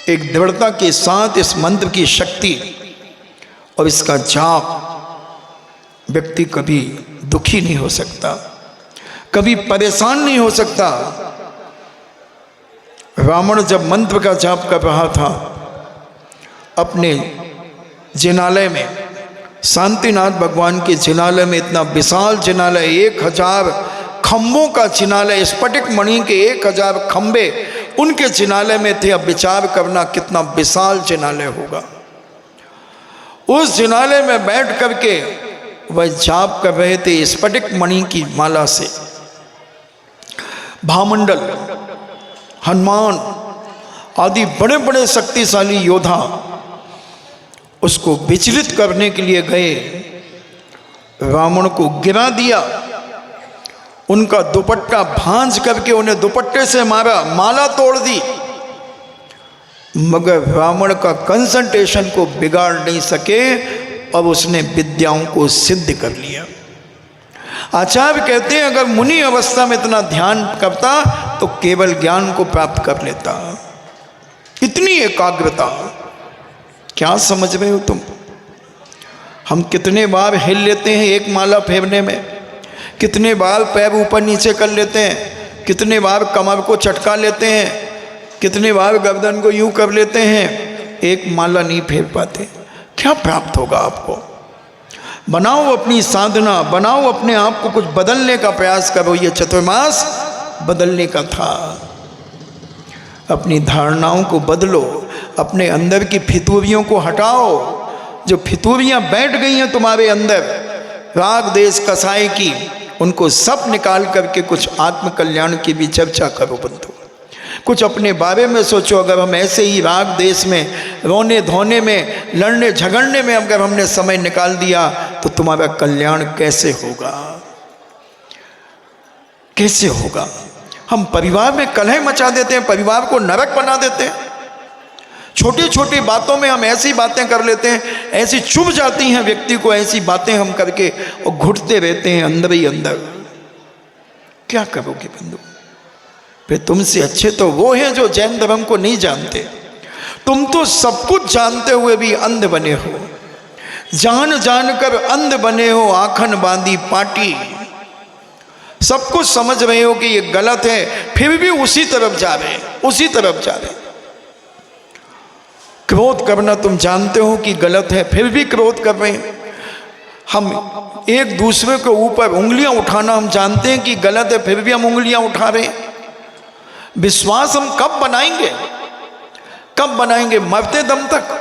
एक दृढ़ता के साथ इस मंत्र की शक्ति और इसका जाप, व्यक्ति कभी दुखी नहीं हो सकता, कभी परेशान नहीं हो सकता। रावण जब मंत्र का जाप कर रहा था अपने जिनालय में, शांतिनाथ भगवान के जिनालय में, इतना विशाल जिनालय, 1000 खंभों का जिनालय, स्फटिक मणि के 1000 खंभे उनके जिनालय में थे। अब विचार करना कितना विशाल जिनालय होगा। उस जिनालय में बैठ करके वह जाप कर रहे थे स्फटिक मणि की माला से। भामंडल, हनुमान आदि बड़े बड़े शक्तिशाली योद्धा उसको विचलित करने के लिए गए, रावण को गिरा दिया, उनका दुपट्टा भांज करके उन्हें दुपट्टे से मारा, माला तोड़ दी, मगर रावण का कंसंट्रेशन को बिगाड़ नहीं सके और उसने विद्याओं को सिद्ध कर लिया। आचार्य कहते हैं अगर मुनि अवस्था में इतना ध्यान करता तो केवल ज्ञान को प्राप्त कर लेता। इतनी एकाग्रता, क्या समझ रहे हो तुम? हम कितने बार हिल लेते हैं एक माला फेरने में, कितने बार पैर ऊपर नीचे कर लेते हैं, कितने बार कमर को चटका लेते हैं, कितने बार गर्दन को यूं कर लेते हैं, एक माला नहीं फेर पाते। क्या प्राप्त होगा आपको? बनाओ अपनी साधना, बनाओ अपने आप को, कुछ बदलने का प्रयास करो। ये चतुर्मास बदलने का था। अपनी धारणाओं को बदलो, अपने अंदर की फितूरियों को हटाओ। जो फितूरियां बैठ गई हैं तुम्हारे अंदर, राग देश कसाई की, उनको सब निकाल करके कुछ आत्म कल्याण की भी चर्चा करो बंधु। कुछ अपने बारे में सोचो। अगर हम ऐसे ही राग देश में, रोने धोने में, लड़ने झगड़ने में अगर हमने समय निकाल दिया तो तुम्हारा कल्याण कैसे होगा? कैसे होगा? हम परिवार में कलह मचा देते हैं, परिवार को नरक बना देते हैं। छोटी छोटी बातों में हम ऐसी बातें कर लेते हैं, ऐसी चुभ जाती हैं व्यक्ति को, ऐसी बातें हम करके और घुटते रहते हैं अंदर ही अंदर। क्या करोगे बंधु? फिर तुमसे अच्छे तो वो हैं जो जैन धर्म को नहीं जानते। तुम तो सब कुछ जानते हुए भी अंध बने हो, जान जानकर अंध बने हो, आंखन बांधी पाटी। सब कुछ समझ रहे हो कि ये गलत है, फिर भी उसी तरफ जा रहे हैं, उसी तरफ जा रहे हैं। क्रोध करना तुम जानते हो कि गलत है, फिर भी क्रोध कर रहे हैं। हम एक दूसरे के ऊपर उंगलियां उठाना हम जानते हैं कि गलत है, फिर भी हम उंगलियां उठा रहे हैं। विश्वास हम कब बनाएंगे? कब बनाएंगे? मरते दम तक।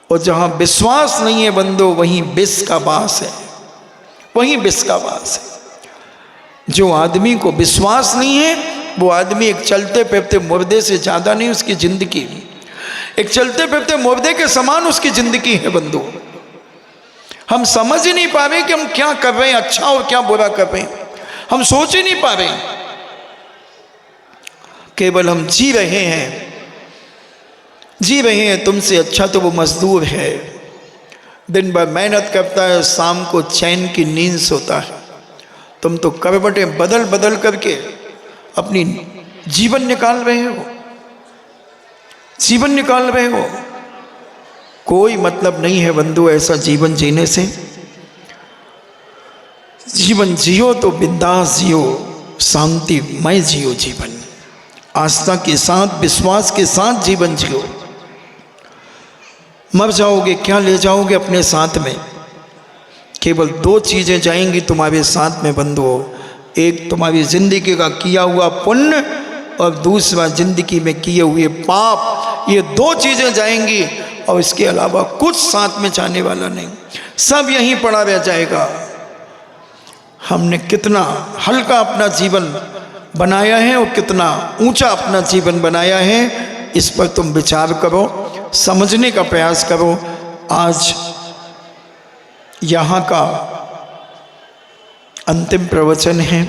और जहां विश्वास नहीं है बंदो, वहीं विष का वास है, वहीं विष का वास है। जो आदमी को विश्वास नहीं है वो आदमी एक चलते फिरते मुर्दे से ज्यादा नहीं, उसकी जिंदगी एक चलते फिरते मुर्दे के समान उसकी जिंदगी है बंधु। हम समझ ही नहीं पा रहे कि हम क्या कर रहे हैं, अच्छा और क्या बुरा कर रहे हैं। हम सोच ही नहीं पा रहे, केवल हम जी रहे हैं, जी रहे हैं। तुमसे अच्छा तो वो मजदूर है, दिन भर मेहनत करता है, शाम को चैन की नींद सोता है। तुम तो करवटें बदल बदल करके अपनी जीवन निकाल रहे हो, जीवन निकाल रहे हो। कोई मतलब नहीं है बंधु ऐसा जीवन जीने से। जीवन जियो तो बिंदास जियो, शांतिमय जियो जीवन, आस्था के साथ, विश्वास के साथ जीवन जियो। मर जाओगे क्या ले जाओगे अपने साथ में? केवल दो चीज़ें जाएंगी तुम्हारे साथ में बंधु, एक तुम्हारी जिंदगी का किया हुआ पुण्य और दूसरा जिंदगी में किए हुए पाप। ये दो चीज़ें जाएंगी और इसके अलावा कुछ साथ में जाने वाला नहीं, सब यहीं पड़ा रह जाएगा। हमने कितना हल्का अपना जीवन बनाया है और कितना ऊंचा अपना जीवन बनाया है, इस पर तुम विचार करो, समझने का प्रयास करो। आज यहाँ का अंतिम प्रवचन है।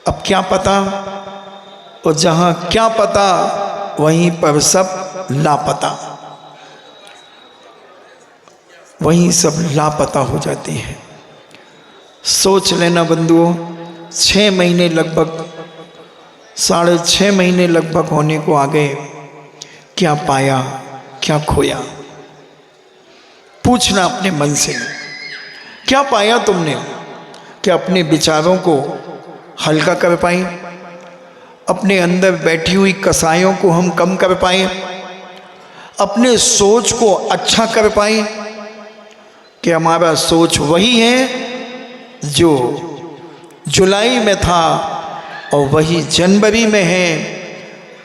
अब क्या पता, और जहाँ क्या पता वहीं पर सब लापता, वहीं सब लापता हो जाती है। सोच लेना बंधुओं, 6 महीने लगभग, 6.5 महीने लगभग होने को आ गए। क्या पाया, क्या खोया? पूछना अपने मन से, क्या पाया तुमने? क्या अपने विचारों को हल्का कर पाए? अपने अंदर बैठी हुई कसायों को हम कम कर पाए? अपने सोच को अच्छा कर पाए? कि हमारा सोच वही है जो जुलाई में था और वही जनवरी में है,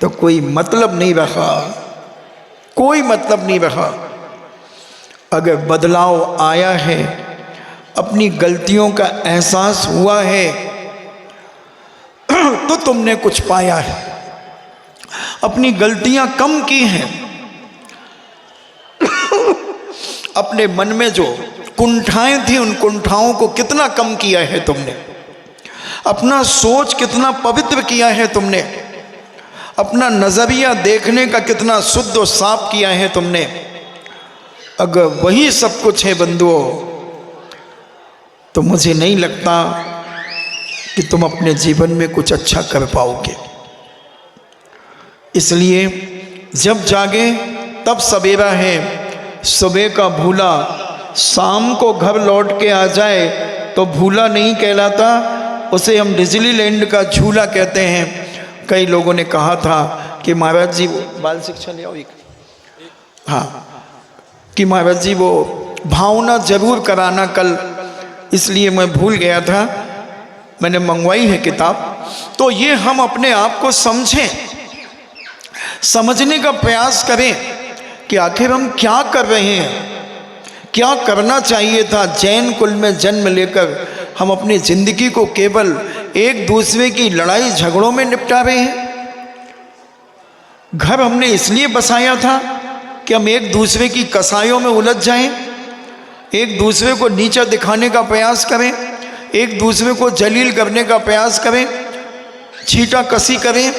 तो कोई मतलब नहीं रहा, कोई मतलब नहीं रहा। अगर बदलाव आया है, अपनी गलतियों का एहसास हुआ है, तो तुमने कुछ पाया है। अपनी गलतियां कम की हैं, अपने मन में जो कुंठाएं थी उन कुंठाओं को कितना कम किया है तुमने, अपना सोच कितना पवित्र किया है तुमने, अपना नजरिया देखने का कितना शुद्ध और साफ किया है तुमने। अगर वही सब कुछ है बंधुओं, तो मुझे नहीं लगता कि तुम अपने जीवन में कुछ अच्छा कर पाओगे। इसलिए जब जागे तब सवेरा है, सुबह का भूला शाम को घर लौट के आ जाए तो भूला नहीं कहलाता, उसे हम डिज्नीलैंड का झूला कहते हैं। कई लोगों ने कहा था कि महाराज जी बाल शिक्षा ले आओ एक, हाँ, कि महाराज जी वो भावना जरूर कराना कल, इसलिए मैं भूल गया था, मैंने मंगवाई है किताब। तो ये हम अपने आप को समझें, समझने का प्रयास करें कि आखिर हम क्या कर रहे हैं, क्या करना चाहिए था। जैन कुल में जन्म लेकर हम अपनी जिंदगी को केवल एक दूसरे की लड़ाई झगड़ों में निपटा रहे हैं। घर हमने इसलिए बसाया था कि हम एक दूसरे की कसायों में उलझ जाएं, एक दूसरे को नीचा दिखाने का प्रयास करें, एक दूसरे को जलील करने का प्रयास करें, छीटा कसी करें।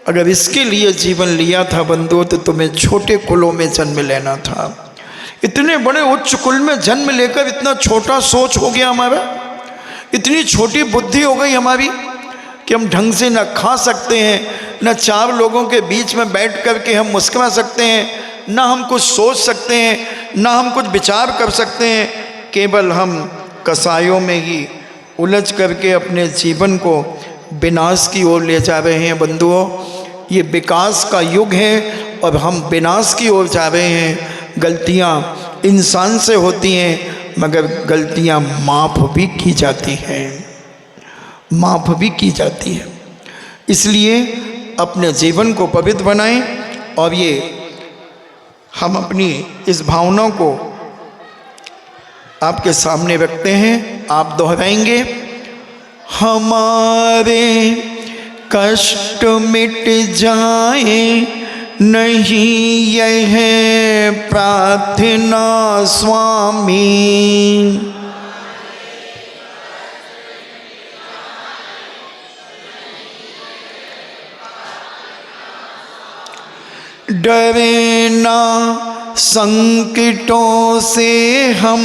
अगर इसके लिए जीवन लिया था बंधुओं, तो तुम्हें छोटे कुलों में जन्म लेना था। इतने बड़े उच्च कुल में जन्म लेकर इतना छोटा सोच हो गया हमारा, इतनी छोटी बुद्धि हो गई हमारी कि हम ढंग से न खा सकते हैं, न 4 लोगों के बीच में बैठ कर के हम मुस्कुरा सकते हैं, न हम कुछ सोच सकते हैं, न हम कुछ विचार कर सकते हैं। केवल हम कसायों में ही उलझ करके अपने जीवन को विनाश की ओर ले जा रहे हैं बंधुओं। ये विकास का युग है और हम विनाश की ओर जा रहे हैं। गलतियाँ इंसान से होती हैं, मगर गलतियाँ माफ़ भी की जाती हैं, माफ़ भी की जाती है। इसलिए अपने जीवन को पवित्र बनाएं। और ये हम अपनी इस भावना को आपके सामने रखते हैं, आप दोहराएंगे। हमारे कष्ट मिट जाए नहीं यह प्रार्थना स्वामी। डरे ना संकटों से हम,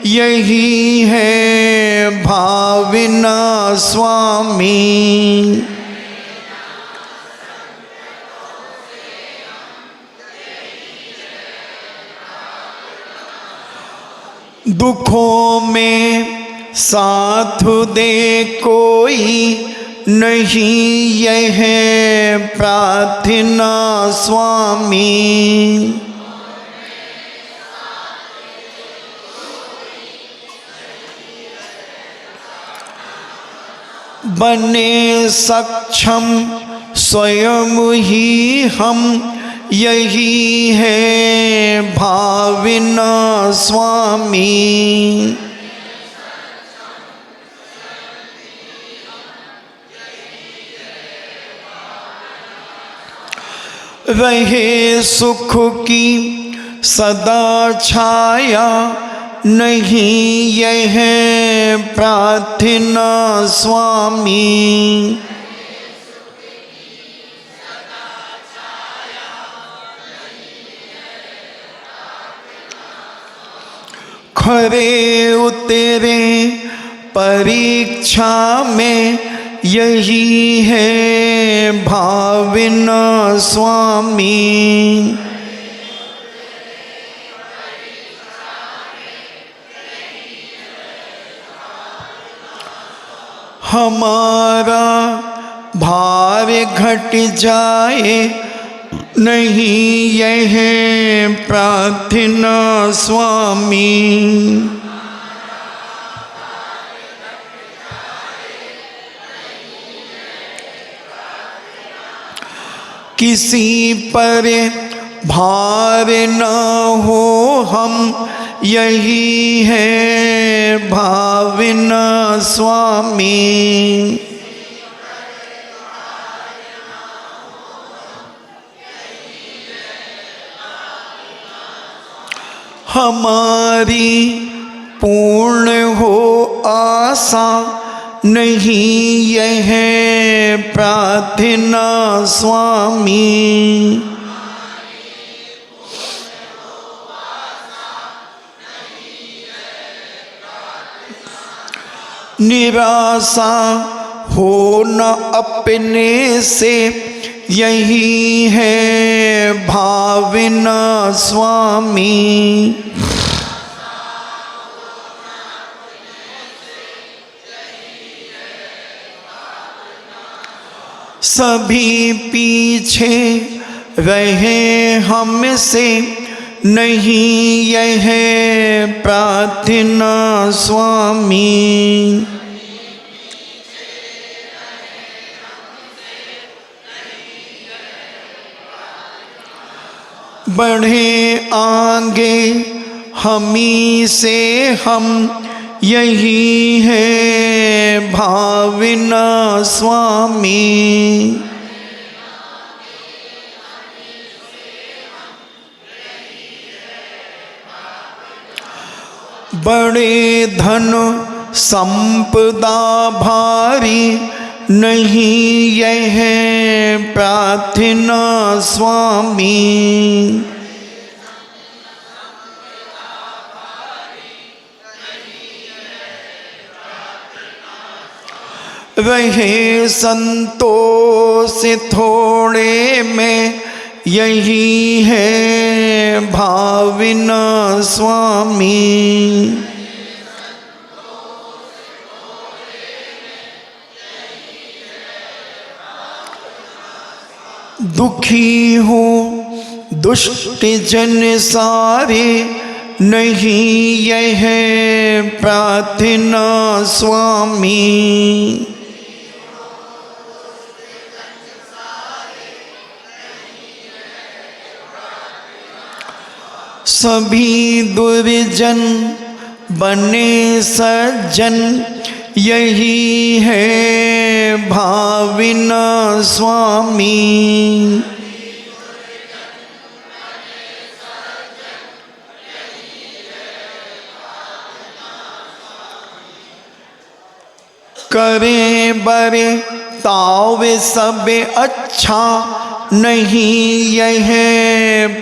यही है भावना स्वामी। दुखों में साथ दे कोई, नहीं यह प्रार्थना स्वामी। बने सक्षम स्वयं ही हम, यही है भावना स्वामी। रहे सुख की सदा छाया, नहीं यह प्रार्थना स्वामी। खरे उतरे परीक्षा में, यही है भावना स्वामी। हमारा भार घट जाए, नहीं यह प्रार्थना स्वामी। किसी पर भार न हो हम, यही है भावना स्वामी। हमारी पूर्ण हो आशा, नहीं यह प्रार्थना स्वामी। निराशा हो न अपने से, यही है भावना स्वामी। सभी पीछे रहे हमसे, नहीं यह प्रार्थना स्वामी। बढ़े आगे हमी से हम, यही है भावना स्वामी। बड़े धन संपदा भारी, नहीं यह प्रार्थना स्वामी। रहे संतोष थोड़े में, यही है भावना स्वामी। दुखी हूँ दुष्ट जन सारे, नहीं यह प्रार्थना स्वामी। सभी दुर्जन बने सज्जन, यही है भावना स्वामी। करें बरे तावे सब अच्छा, नहीं यह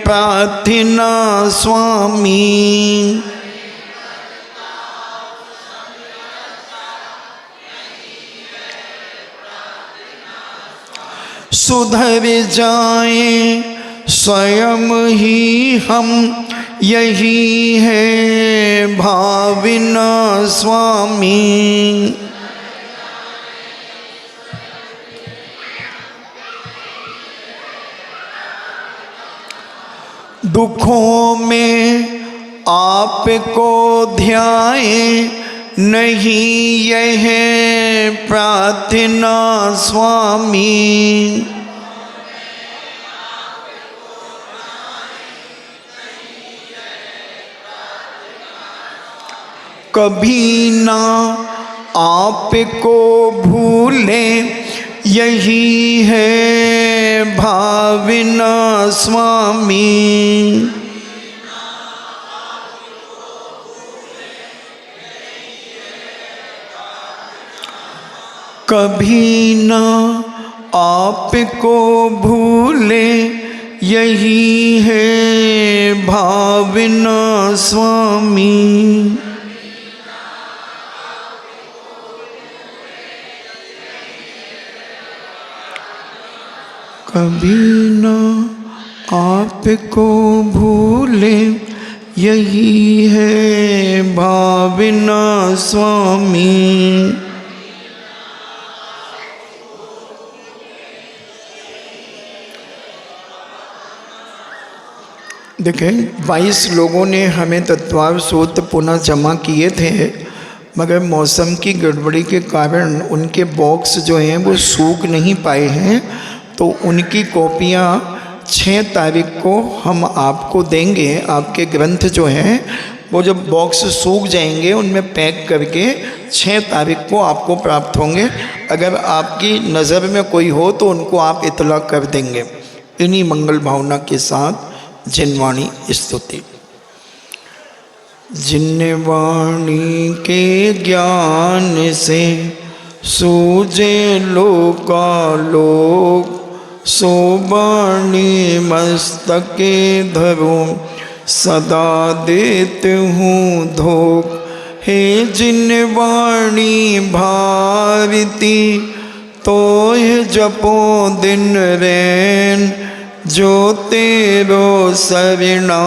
प्रार्थना स्वामी। सुधर जाएं स्वयं ही हम, यही है भावना स्वामी। दुखों में आपको ध्याए, नहीं यह प्रार्थना स्वामी। कभी ना आपको भूले, यही है भावना स्वामी। कभी ना आपको भूले, यही है भावना स्वामी। कभी ना आपको भूले, यही है भावना स्वामी। देखें, 22 लोगों ने हमें तत्वार सूत्र पुनः जमा किए थे, मगर मौसम की गड़बड़ी के कारण उनके बॉक्स जो हैं वो सूख नहीं पाए हैं। तो उनकी कॉपियाँ 6 तारीख को हम आपको देंगे। आपके ग्रंथ जो हैं वो जब बॉक्स सूख जाएंगे उनमें पैक करके 6 तारीख को आपको प्राप्त होंगे। अगर आपकी नज़र में कोई हो तो उनको आप इतला कर देंगे। इन्हीं मंगल भावना के साथ जिनवाणी स्तुति। जिनवाणी के ज्ञान से सूझे लोकालोक, सो वाणी मस्तके धरो, सदा देते हूँ धोख। हे जिनवाणी भारती, तो जपो दिन रैन, जो तेरो शरणा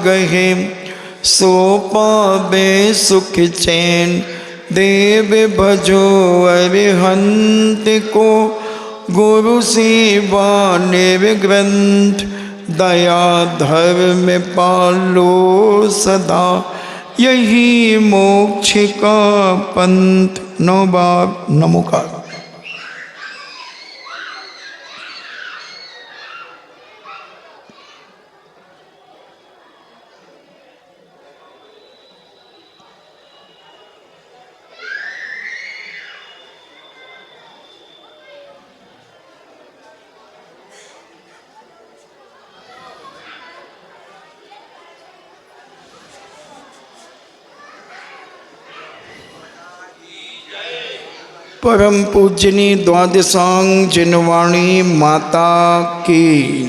गहे, सो पावे सुख चैन। देव भजो अरिहंत को, गुरु सेवा निर्ग्रंथ, दया धर्म पालो सदा, यही मोक्ष का पंथ। 9 बार नमोकार। परम पूजनी द्वादशांग जिनवाणी माता की।